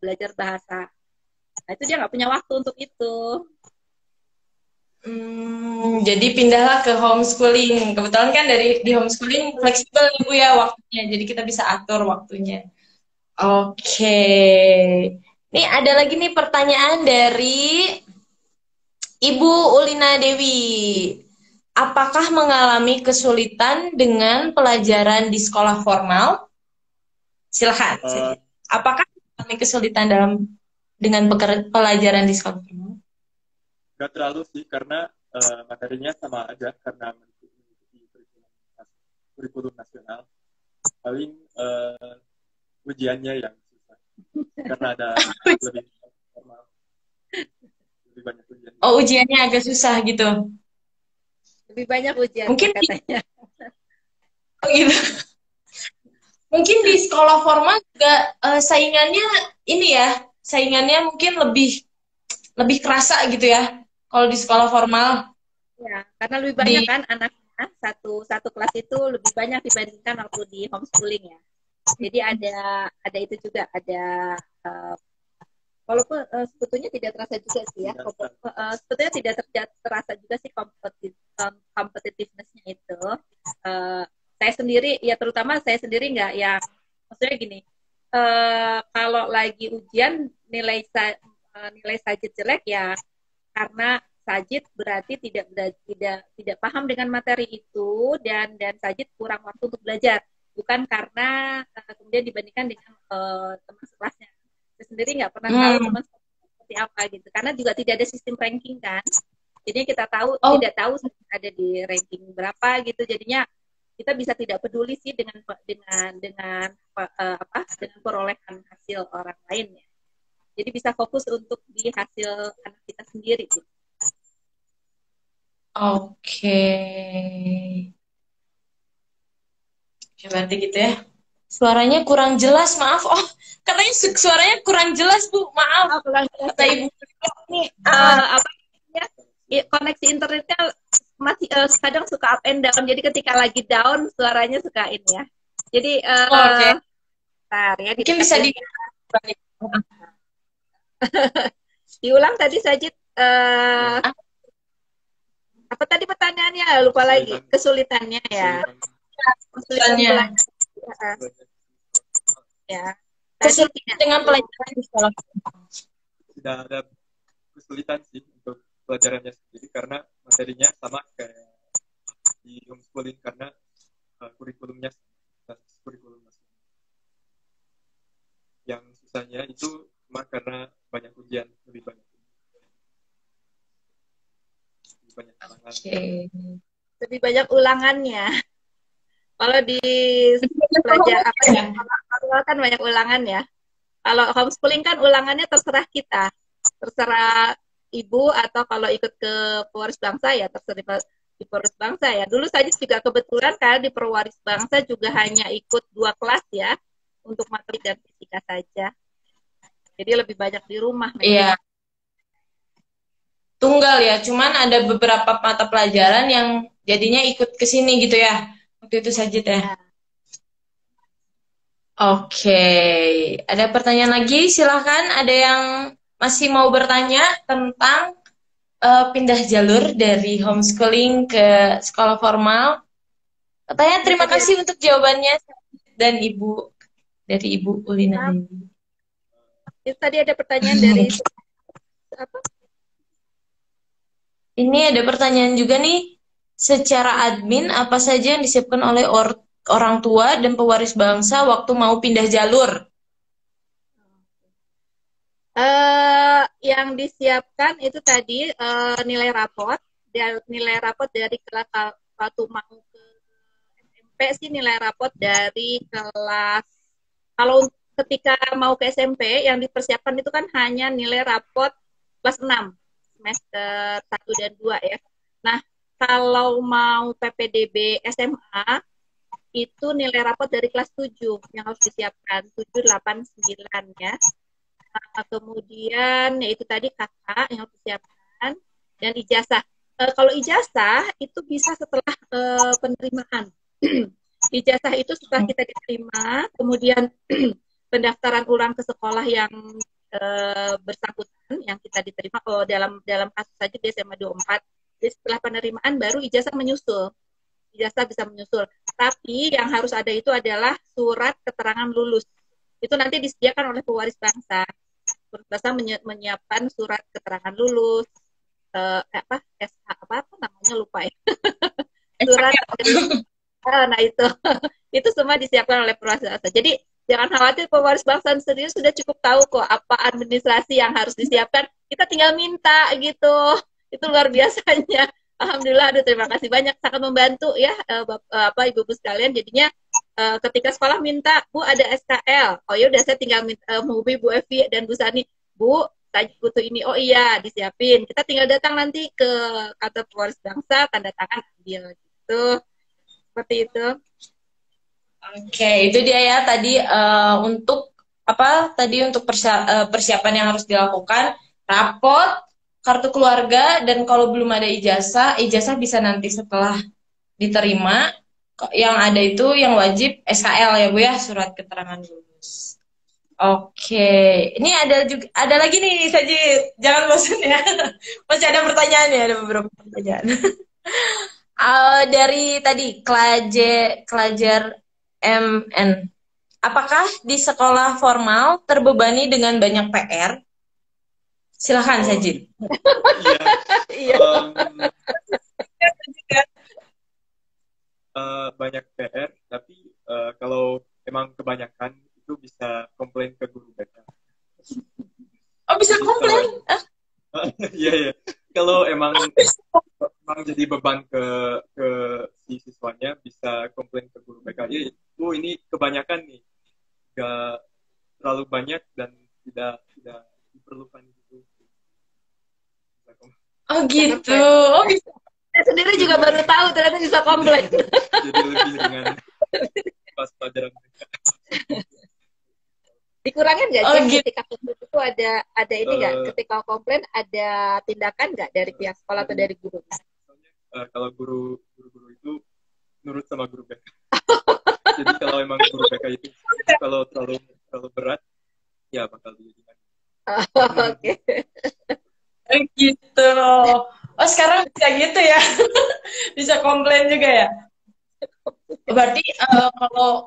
belajar bahasa. Nah, itu dia nggak punya waktu untuk itu. Jadi pindahlah ke homeschooling. Kebetulan kan di homeschooling fleksibel Ibu ya waktunya. Jadi kita bisa atur waktunya. Oke. Nih ada lagi nih pertanyaan dari Ibu Ulina Dewi. Apakah mengalami kesulitan dengan pelajaran di sekolah formal? Silahkan. Apakah mengalami kesulitan dengan pelajaran di sekolah formal? Nggak terlalu sih, karena materinya sama aja, karena mengikuti kurikulum nasional. Paling ujiannya yang susah, karena ada lebih formal, lebih banyak ujian. Oh, ujiannya agak susah gitu. Lebih banyak ujian Mungkin katanya. Oh gitu. Mungkin di sekolah formal juga saingannya ini ya, saingannya mungkin lebih kerasa gitu ya. Kalau di sekolah formal. Ya, karena lebih banyak kan anaknya, satu kelas itu lebih banyak dibandingkan waktu di homeschooling ya. Jadi ada itu juga, ada walaupun sebetulnya tidak terasa juga sih ya. Sebetulnya tidak terasa juga sih competitiveness-nya itu. Saya sendiri, ya terutama saya sendiri nggak ya, maksudnya gini, kalau lagi ujian nilai Sajid jelek ya karena Sajid berarti tidak paham dengan materi itu dan Sajid kurang waktu untuk belajar, bukan karena kemudian dibandingkan dengan teman sekelasnya. Saya sendiri nggak pernah tahu teman seperti apa gitu, karena juga tidak ada sistem ranking kan. Jadinya kita tidak tahu ada di ranking berapa gitu. Jadinya kita bisa tidak peduli sih dengan perolehan hasil orang lain ya. Jadi bisa fokus untuk di hasil anak kita sendiri gitu. Oke. Berarti gitu ya. Suaranya kurang jelas, maaf. Oh, katanya suaranya kurang jelas, Bu. Maaf. Kurang jelas. Kata Ibu ini koneksi internetnya masih kadang suka up and down. Jadi ketika lagi down suaranya suka ini ya. Jadi okay. Ya, mungkin bisa diulang tadi Sajid. Apa tadi pertanyaannya? Lupa lagi. Kesulitannya ya. Kesulitannya. Ya. Kesulitan dengan pelajaran di sekolah. Tidak ada kesulitan sih untuk pelajarannya sendiri, karena materinya sama kayak di homeschooling, karena kurikulumnya kurikulum nasional. Yang susahnya itu cuma karena banyak ujian, lebih banyak ulangan. Lebih banyak ulangannya. Kalau di pelajar apa ya? Kalau kan banyak ulangan ya. Kalau homeschooling kan ulangannya terserah kita, terserah ibu, atau kalau ikut ke pewaris bangsa ya terserah di pewaris bangsa ya. Dulu Sajid juga kebetulan kan di pewaris bangsa juga hanya ikut 2 kelas ya untuk matematika dan fisika saja. Jadi lebih banyak di rumah. Iya. Tunggal ya, cuman ada beberapa mata pelajaran yang jadinya ikut ke sini gitu ya. Waktu itu Sajid ya. Oke, ada pertanyaan lagi? Silahkan, ada yang masih mau bertanya tentang pindah jalur dari homeschooling ke sekolah formal? Katanya terima kasih untuk jawabannya dan dari Ibu Ulina. Tadi ada pertanyaan dari apa? Ini ada pertanyaan juga nih. Secara admin, apa saja yang disiapkan oleh orang tua dan pewaris bangsa waktu mau pindah jalur? Yang disiapkan itu tadi nilai rapot dari kelas waktu mau ke SMP sih, nilai rapot dari kelas. Kalau ketika mau ke SMP yang dipersiapkan itu kan hanya nilai rapot kelas 6 semester 1 dan 2 ya. Nah, kalau mau PPDB SMA itu nilai rapot dari kelas 7 yang harus disiapkan, 7, 8, 9 ya. kemudian yaitu tadi kakak yang harus disiapkan, dan ijazah. Kalau ijazah itu bisa setelah penerimaan. Ijazah itu setelah kita diterima, kemudian pendaftaran ulang ke sekolah yang bersangkutan yang kita diterima. Oh, dalam kasus saja di SMA 24. Jadi setelah penerimaan baru ijazah menyusul. Ijazah bisa menyusul. Tapi yang harus ada itu adalah surat keterangan lulus. Itu nanti disediakan oleh pewaris bangsa. Pewaris bangsa menyiapkan surat keterangan lulus, SH apa namanya lupa ya. Surat nah itu semua disiapkan oleh pewaris bangsa. Jadi jangan khawatir, pewaris bangsa sendiri sudah cukup tahu kok apa administrasi yang harus disiapkan. Kita tinggal minta gitu. Itu luar biasanya. Alhamdulillah, aduh terima kasih banyak, sangat membantu ya ibu-ibu sekalian. Jadinya ketika sekolah minta, Bu ada SKL, oh ya udah saya tinggal menghubungi Bu Evi dan Bu Sani, Bu saya butuh ini, oh iya disiapin. Kita tinggal datang nanti ke kantor pewaris bangsa, tanda tangan ambil gitu, seperti itu. Oke, itu dia ya tadi untuk untuk persiapan yang harus dilakukan, rapot, kartu keluarga, dan kalau belum ada ijazah bisa nanti setelah diterima. Yang ada itu yang wajib SKL ya Bu ya, surat keterangan lulus. Oke, ini ada lagi nih Sajid, jangan bosan ya. Masih ada pertanyaan ya, ada beberapa pertanyaan. Dari tadi Kelajar MN, apakah di sekolah formal terbebani dengan banyak PR? Silahkan Sajid. Iya. Banyak PR, tapi kalau emang kebanyakan itu bisa komplain ke guru BK. Oh, bisa komplain? Iya. Kalau emang jadi beban ke si siswanya, bisa komplain ke guru BK. Ya, ini kebanyakan nih, nggak terlalu banyak dan tidak diperlukan gitu. Oh gitu. Oh bisa. Saya sendiri juga baru tahu ternyata bisa komplain. Jadi lebih dengan pas pelajaran mereka. Dikurangin nggak Oh, sih gitu. ketika komplain itu ada ini nggak? Ketika komplain ada tindakan nggak dari pihak sekolah atau dari guru? Kalau guru itu nurut sama guru BK. Jadi kalau emang guru BK itu kalau terlalu berat, ya bakal diajukan. Oke. Gitu. Oh sekarang bisa gitu ya. Bisa komplain juga ya. Berarti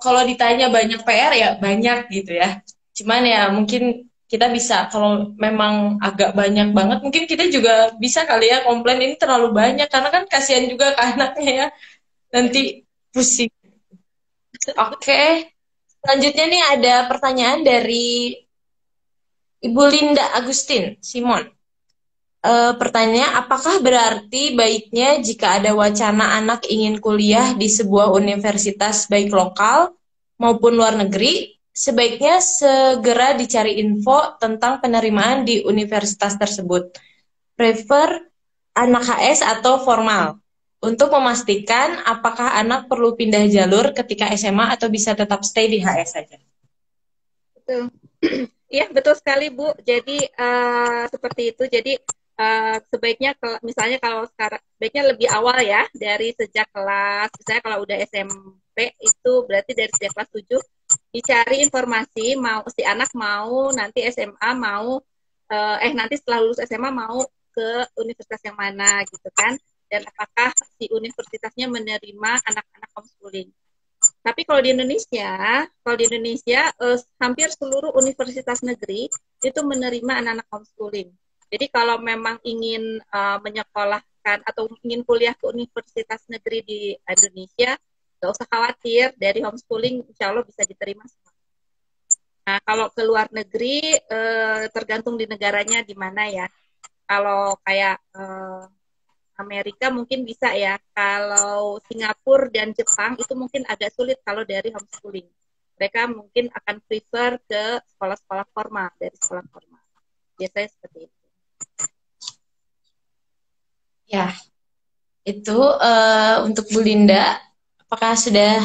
kalau ditanya banyak PR ya banyak gitu ya. Cuman ya mungkin kita bisa, kalau memang agak banyak banget, mungkin kita juga bisa kali ya komplain ini terlalu banyak, karena kan kasihan juga ke anaknya ya. Nanti pusing. Oke. Selanjutnya nih ada pertanyaan dari Ibu Linda Agustin Simon. Pertanyaannya, apakah berarti baiknya jika ada wacana anak ingin kuliah di sebuah universitas baik lokal maupun luar negeri, sebaiknya segera dicari info tentang penerimaan di universitas tersebut? Prefer anak HS atau formal? Untuk memastikan apakah anak perlu pindah jalur ketika SMA atau bisa tetap stay di HS saja? Betul. Iya, betul sekali Bu. Jadi seperti itu. Jadi sebaiknya misalnya kalau sekarang sebaiknya lebih awal ya, dari sejak kelas, misalnya kalau udah SMP itu berarti dari sejak kelas 7 dicari informasi, mau si anak mau nanti SMA mau nanti setelah lulus SMA mau ke universitas yang mana gitu kan, dan apakah si universitasnya menerima anak-anak homeschooling. Tapi kalau di Indonesia hampir seluruh universitas negeri itu menerima anak-anak homeschooling. Jadi kalau memang ingin menyekolahkan atau ingin kuliah ke universitas negeri di Indonesia, nggak usah khawatir, dari homeschooling insya Allah bisa diterima semua. Nah, kalau ke luar negeri tergantung di negaranya di mana ya. Kalau kayak Amerika mungkin bisa ya. Kalau Singapura dan Jepang itu mungkin agak sulit kalau dari homeschooling. Mereka mungkin akan prefer ke sekolah-sekolah formal, dari sekolah formal. Biasanya seperti itu. Ya, itu untuk Bu Linda, apakah sudah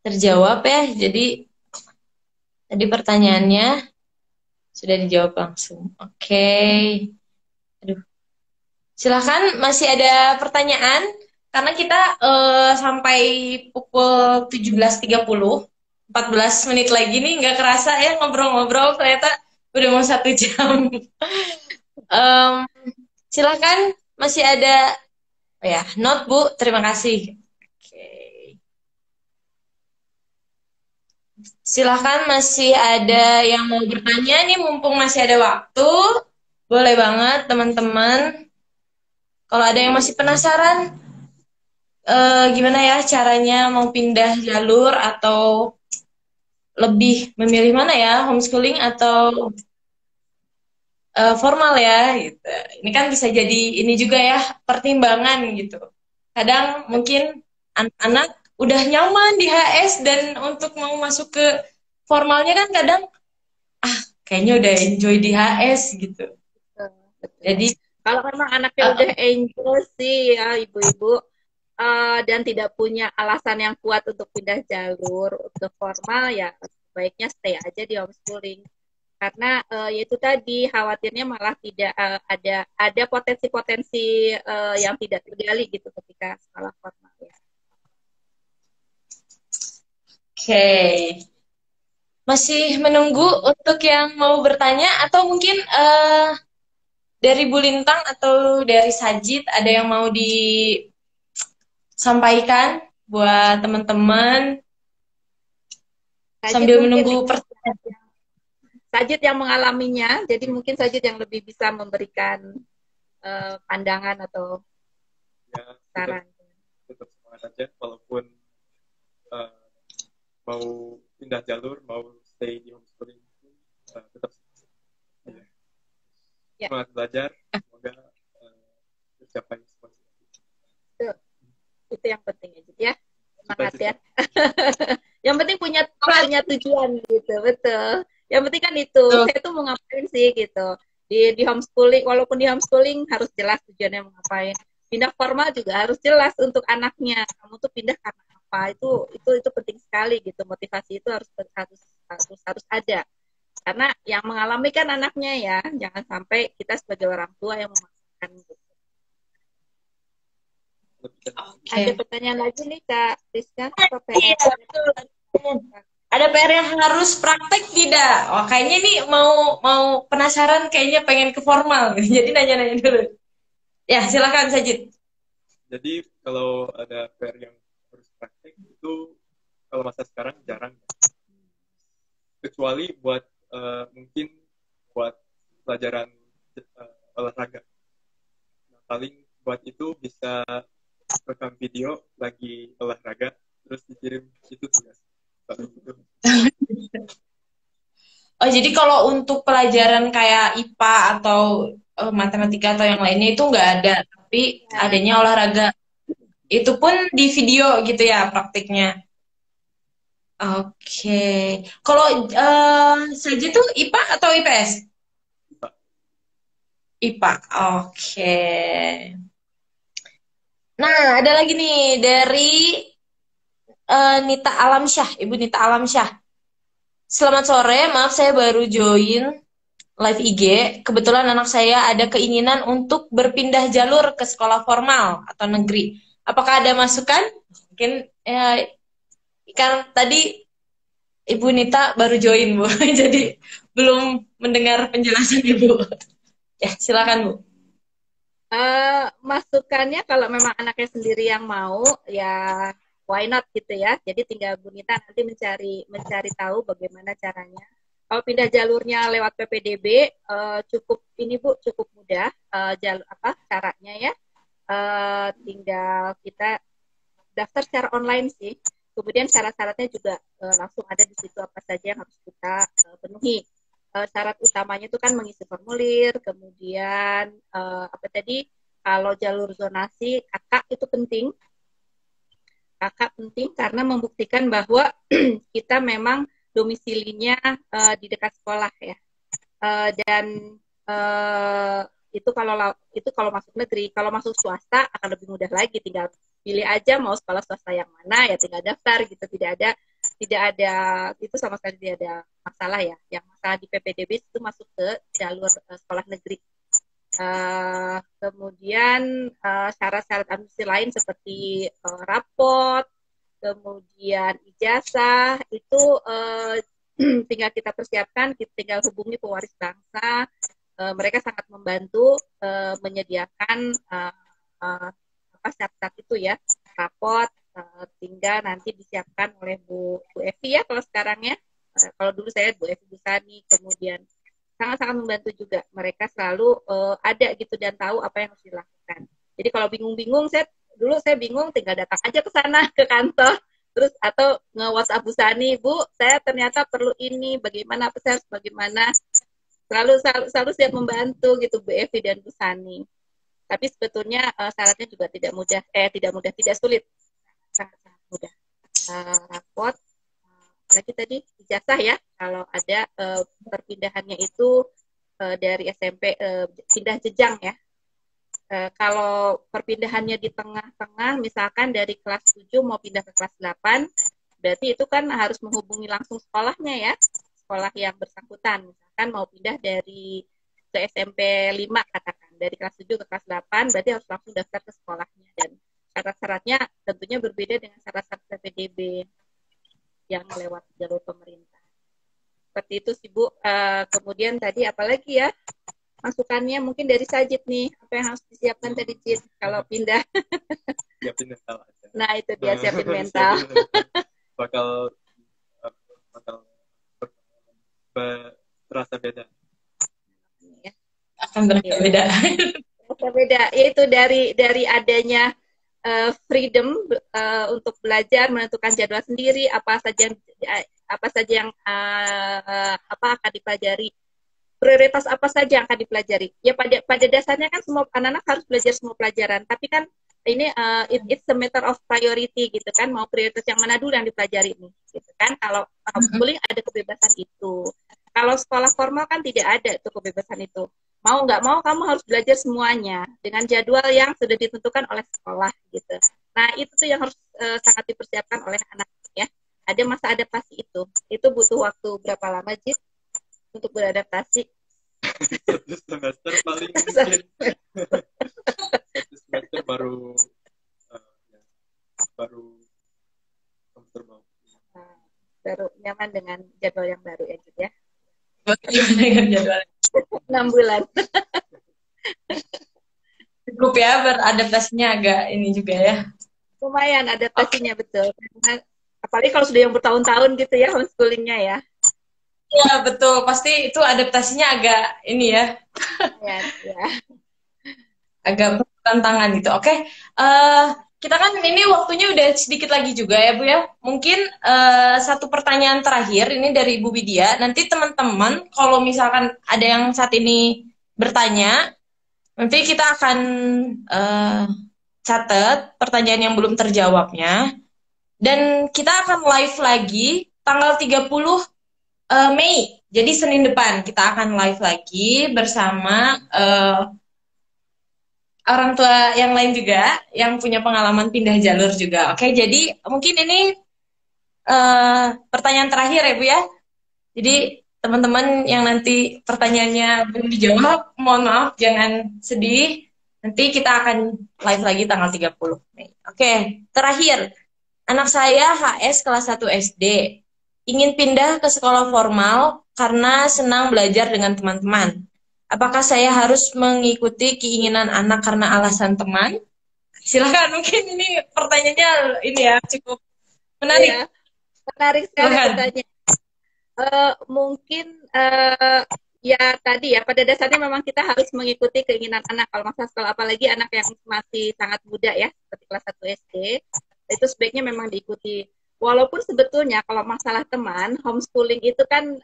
terjawab ya? Jadi tadi pertanyaannya Sudah dijawab langsung. Oke. Aduh. Silahkan, masih ada pertanyaan? Karena kita sampai pukul 17.30, 14 menit lagi nih, nggak kerasa ya ngobrol-ngobrol, ternyata udah mau 1 jam. Em, Silahkan, masih ada, oh ya, not Bu, terima kasih. Oke. Silahkan, masih ada yang mau bertanya nih, mumpung masih ada waktu. Boleh banget teman-teman. Kalau ada yang masih penasaran, gimana ya caranya mau pindah jalur atau lebih memilih mana ya, homeschooling atau formal ya, gitu. Ini kan bisa jadi ini juga ya pertimbangan gitu. Kadang mungkin anak-anak udah nyaman di HS dan untuk mau masuk ke formalnya kan kadang kayaknya udah enjoy di HS gitu. Betul. Jadi Kalau memang anaknya udah enjoy sih ya ibu-ibu, dan tidak punya alasan yang kuat untuk pindah jalur untuk formal, ya sebaiknya stay aja di homeschooling. Karena yaitu tadi khawatirnya malah tidak ada potensi-potensi yang tidak tergali gitu ketika sekolah formal ya. oke. Masih menunggu untuk yang mau bertanya atau mungkin dari Bu Lintang atau dari Sajid ada yang mau disampaikan buat teman-teman sambil menunggu pertanyaan. Sajid yang mengalaminya, jadi mungkin Sajid yang lebih bisa memberikan pandangan atau Ya, saran. tetap semangat aja walaupun mau pindah jalur, mau stay di homeschooling pun tetap semangat. Ya. Semangat belajar, semoga tercapai semua. Itu yang penting ya. Semangat ya. Yang penting punya tujuan gitu, betul. Yang penting kan itu, saya tuh mau ngapain sih gitu. Di homeschooling, walaupun di homeschooling harus jelas tujuannya mau ngapain. Pindah formal juga harus jelas untuk anaknya. Kamu tuh pindah karena apa? Itu penting sekali gitu. Motivasi itu harus ada. Karena yang mengalami kan anaknya ya. Jangan sampai kita sebagai orang tua yang memaksakan gitu. Ada pertanyaan lagi nih Kak Rizka? Ada PR yang harus praktek tidak? Oh, kayaknya nih mau penasaran, kayaknya pengen ke formal. Jadi nanya-nanya dulu. Ya, silakan Sajid. Jadi kalau ada PR yang harus praktek itu kalau masa sekarang jarang. Kecuali buat mungkin buat pelajaran olahraga. Nah, paling buat itu bisa rekam video lagi olahraga terus dikirim, itu tugas. Oh, jadi kalau untuk pelajaran kayak IPA atau matematika atau yang lainnya itu nggak ada, tapi adanya olahraga. Itu pun di video gitu ya praktiknya. Oke. Kalau Sajid tuh IPA atau IPS? IPA. Oke. Nah, ada lagi nih dari Nita Alamsyah, Ibu Nita Alamsyah. Selamat sore, maaf saya baru join live IG. Kebetulan anak saya ada keinginan untuk berpindah jalur ke sekolah formal atau negeri. Apakah ada masukan? Mungkin kan tadi Ibu Nita baru join, Bu. Jadi belum mendengar penjelasan Ibu. Ya, silakan, Bu. Masukannya kalau memang anaknya sendiri yang mau, ya why not gitu ya. Jadi tinggal Bu Nita nanti mencari tahu bagaimana caranya. Kalau pindah jalurnya lewat PPDB, cukup ini Bu, cukup mudah caranya ya. Tinggal kita daftar secara online sih. Kemudian syarat-syaratnya juga langsung ada di situ apa saja yang harus kita penuhi. Syarat utamanya itu kan mengisi formulir, kemudian kalau jalur zonasi kakak itu penting. Kakak penting karena membuktikan bahwa kita memang domisilinya di dekat sekolah ya. Dan itu kalau masuk negeri, kalau masuk swasta akan lebih mudah lagi, tinggal pilih aja mau sekolah swasta yang mana ya, tinggal daftar gitu, tidak tidak ada itu sama sekali tidak ada masalah ya. Yang masalah di PPDB itu masuk ke jalur sekolah negeri. Kemudian syarat-syarat administrasi lain seperti rapot, kemudian ijazah itu tinggal kita persiapkan, kita tinggal hubungi pewaris bangsa. Mereka sangat membantu menyediakan apa syarat itu ya, rapot, tinggal nanti disiapkan oleh Bu Evi ya kalau sekarang ya. Kalau dulu saya Bu Evi Busani, kemudian sangat-sangat membantu juga. Mereka selalu ada gitu dan tahu apa yang harus dilakukan. Jadi kalau bingung-bingung, dulu saya bingung tinggal datang aja ke sana ke kantor, terus atau nge-WhatsApp Bu Sani, Bu, saya ternyata perlu ini, bagaimana, saya harus bagaimana. Selalu siap membantu gitu Bu Evi dan Bu Sani. Tapi sebetulnya syaratnya juga tidak sulit, sangat mudah. Rapot, lagi tadi ijazah ya, kalau ada perpindahannya itu dari SMP pindah jenjang ya. Kalau perpindahannya di tengah-tengah, misalkan dari kelas 7 mau pindah ke kelas 8, berarti itu kan harus menghubungi langsung sekolahnya ya, sekolah yang bersangkutan. Misalkan mau pindah dari ke SMP 5 katakan, dari kelas 7 ke kelas 8, berarti harus langsung daftar ke sekolahnya. Dan syarat-syaratnya tentunya berbeda dengan syarat-syarat PPDB yang lewat jalur pemerintah. Seperti itu sih Bu. Kemudian tadi apalagi ya masukannya mungkin dari Sajid nih, apa yang harus disiapkan tadi Cid kalau pindah. Siapin mental aja. Nah itu dia, siapin mental. bakal terasa beda. Akan terasa beda. Terasa beda, yaitu dari adanya freedom untuk belajar, menentukan jadwal sendiri, apa saja yang akan dipelajari, prioritas apa saja yang akan dipelajari. Ya pada dasarnya kan semua anak-anak harus belajar semua pelajaran, tapi kan ini it's a matter of priority gitu kan, mau prioritas yang mana dulu yang dipelajari ini gitu kan. Kalau homeschooling ada kebebasan itu. Kalau sekolah formal kan tidak ada tuh kebebasan itu. Mau nggak mau kamu harus belajar semuanya dengan jadwal yang sudah ditentukan oleh sekolah gitu. Nah itu tuh yang harus sangat dipersiapkan oleh anak ya. Ada masa adaptasi itu. Itu butuh waktu berapa lama Jit untuk beradaptasi? 1 semester paling mungkin. 1 semester baru baru nyaman dengan jadwal yang baru ya Jit ya. Dengan jadwal 6 bulan. Cukup ya, beradaptasinya agak ini juga ya. Lumayan adaptasinya betul. Karena, apalagi kalau sudah yang bertahun-tahun gitu ya homeschoolingnya ya. Iya betul, pasti itu adaptasinya agak ini ya. Ya. Agak tantangan gitu. Oke, kita kan ini waktunya udah sedikit lagi juga ya Bu ya. Mungkin satu pertanyaan terakhir ini dari Ibu Widya. Nanti teman-teman kalau misalkan ada yang saat ini bertanya, nanti kita akan catat pertanyaan yang belum terjawabnya. Dan kita akan live lagi tanggal 30 Mei. Jadi Senin depan kita akan live lagi bersama orang tua yang lain juga yang punya pengalaman pindah jalur juga. Oke, jadi mungkin ini pertanyaan terakhir ya Bu ya. Jadi teman-teman yang nanti pertanyaannya belum dijawab, mohon maaf, jangan sedih. Nanti kita akan live lagi tanggal 30 Mei. Oke, terakhir. Anak saya HS kelas 1 SD. Ingin pindah ke sekolah formal karena senang belajar dengan teman-teman. Apakah saya harus mengikuti keinginan anak karena alasan teman? Silakan, mungkin ini pertanyaannya ini ya cukup menarik. Ya, menarik sekali Silakan. pertanyaan. Mungkin ya tadi ya pada dasarnya memang kita harus mengikuti keinginan anak kalau masa sekolah, apalagi anak yang masih sangat muda ya seperti kelas 1 SD itu sebaiknya memang diikuti. Walaupun sebetulnya kalau masalah teman, homeschooling itu kan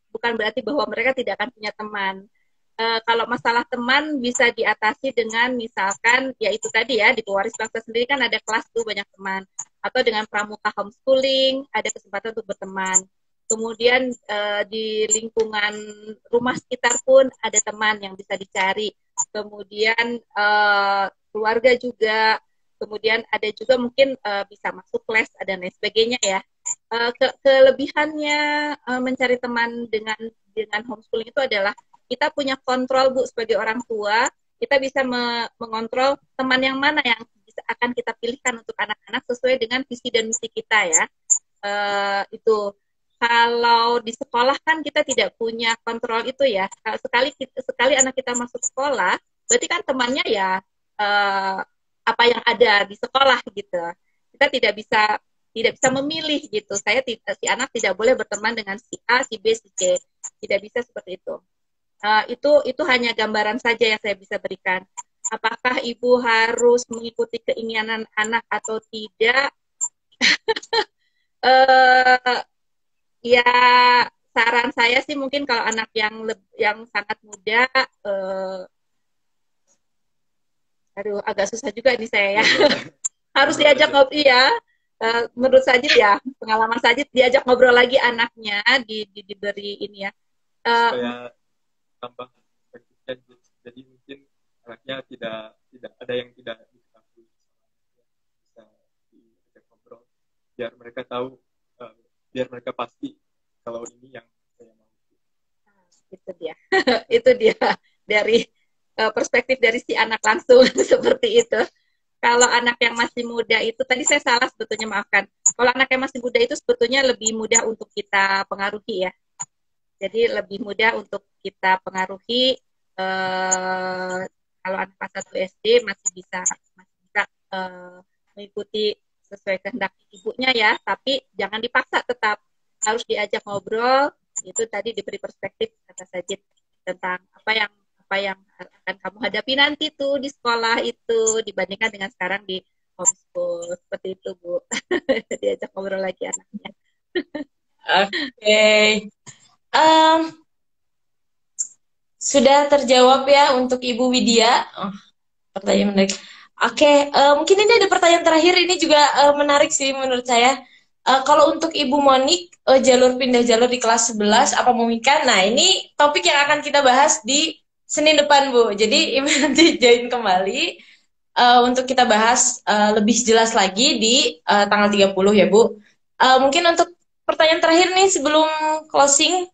bukan berarti bahwa mereka tidak akan punya teman. Kalau masalah teman bisa diatasi dengan misalkan ya itu tadi ya di pewaris bangsa sendiri kan ada kelas tuh banyak teman, atau dengan pramuka homeschooling ada kesempatan untuk berteman. Kemudian di lingkungan rumah sekitar pun ada teman yang bisa dicari. Kemudian keluarga juga. Kemudian ada juga mungkin bisa masuk les dan lain sebagainya ya. Kelebihannya mencari teman dengan homeschooling itu adalah kita punya kontrol Bu sebagai orang tua, kita bisa mengontrol teman yang mana yang akan kita pilihkan untuk anak-anak sesuai dengan visi dan misi kita ya. Itu kalau di sekolah kan kita tidak punya kontrol itu ya. Sekali anak kita masuk sekolah, berarti kan temannya ya apa yang ada di sekolah gitu. Kita tidak bisa memilih gitu. Si anak tidak boleh berteman dengan si A, si B, si C. Tidak bisa seperti itu. Itu hanya gambaran saja yang saya bisa berikan. Apakah ibu harus mengikuti keinginan anak atau tidak? Ya, saran saya sih mungkin kalau anak yang sangat muda, aduh agak susah juga nih saya ya. Harus diajak ngobrol ya. Menurut Sajid ya, pengalaman Sajid diajak ngobrol lagi anaknya, diberi ini ya. Supaya tambah perspektifnya, jadi mungkin anaknya tidak ada yang tidak diketahui, bisa diajak ngobrol biar mereka tahu, biar mereka pasti kalau ini yang saya mau. Itu dia. Itu dia dari perspektif dari si anak langsung seperti itu. Kalau anak yang masih muda itu, tadi saya salah sebetulnya, maafkan. Kalau anak yang masih muda itu sebetulnya lebih mudah untuk kita pengaruhi ya. Jadi lebih mudah untuk kita pengaruhi. Kalau anak kelas 1 SD masih bisa mengikuti sesuai kehendak ibunya ya, tapi jangan dipaksa, tetap harus diajak ngobrol. Itu tadi diberi perspektif kata Sajid tentang apa yang akan kamu hadapi nanti tuh di sekolah itu dibandingkan dengan sekarang di homeschool. Seperti itu Bu. Diajak ngobrol lagi anaknya. Oke. Sudah terjawab ya untuk Ibu Widya. Pertanyaan menarik. Oke, mungkin ini ada pertanyaan terakhir, ini juga menarik sih menurut saya. Kalau untuk Ibu Monik, jalur pindah jalur di kelas 11 apa memungkinkan? Nah, ini topik yang akan kita bahas di Senin depan, Bu. Jadi, Ibu nanti join kembali untuk kita bahas lebih jelas lagi di tanggal 30 ya, Bu. Mungkin untuk pertanyaan terakhir nih sebelum closing,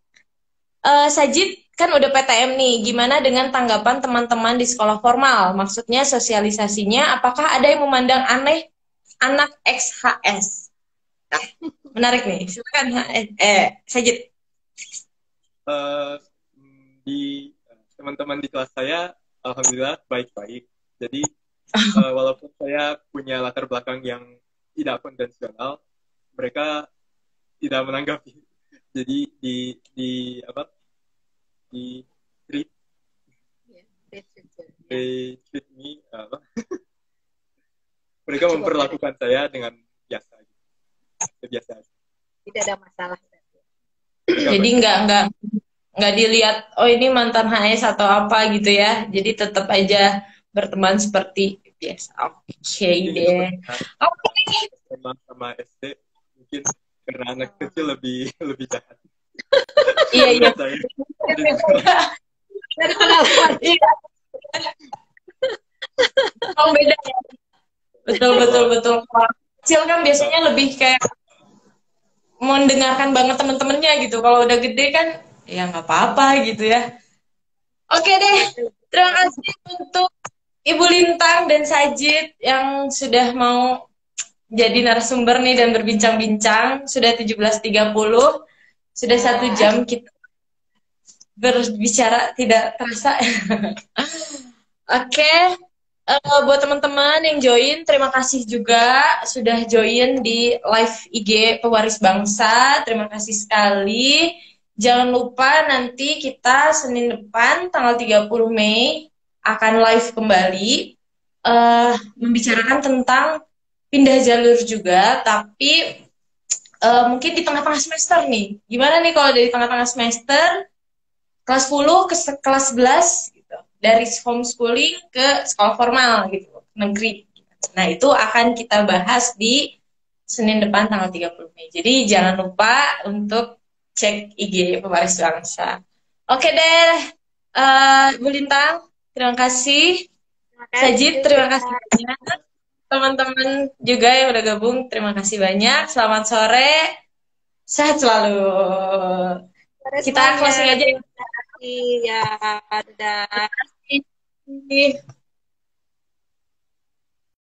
Sajid kan udah PTM nih, gimana dengan tanggapan teman-teman di sekolah formal? Maksudnya sosialisasinya, apakah ada yang memandang aneh anak XHS? Nah, menarik nih, silakan Sajid. Di teman-teman di kelas saya, alhamdulillah baik-baik. Jadi walaupun saya punya latar belakang yang tidak konvensional, mereka tidak menanggapi. Jadi di treat me, mereka memperlakukan saya dengan biasa. Tidak ada masalah. Jadi nggak dilihat oh ini mantan HS atau apa gitu ya. Jadi tetap aja berteman seperti biasa. Oke deh. Oke. Sama SD mungkin karena anak kecil lebih jahat. Iya. Oh beda. Betul. Kecil kan biasanya lebih kayak mendengarkan banget temen-temennya gitu. Kalau udah gede kan ya nggak apa-apa gitu ya. Oke deh, terima kasih untuk Ibu Lintang dan Sajid yang sudah mau jadi narasumber nih dan berbincang-bincang. Sudah 17.30, sudah 1 jam kita berbicara tidak terasa. Oke. Buat teman-teman yang join, terima kasih juga sudah join di live IG Pewaris Bangsa. Terima kasih sekali. Jangan lupa nanti kita Senin depan tanggal 30 Mei akan live kembali membicarakan tentang pindah jalur juga, tapi mungkin di tengah-tengah semester nih. Gimana nih kalau dari tengah-tengah semester kelas 10 ke kelas 11 gitu. Dari homeschooling ke sekolah formal gitu, negeri. Nah, itu akan kita bahas di Senin depan tanggal 30 Mei. Jadi jangan lupa untuk cek IG Pewaris Bangsa. Oke deh, Bu Lintang, terima kasih. Sajid, terima kasih banyak. teman-teman juga yang udah gabung. Terima kasih banyak. Selamat sore. Sehat selalu. Sore Kita semuanya. closing aja. Terima kasih ya. Dadah. Terima kasih.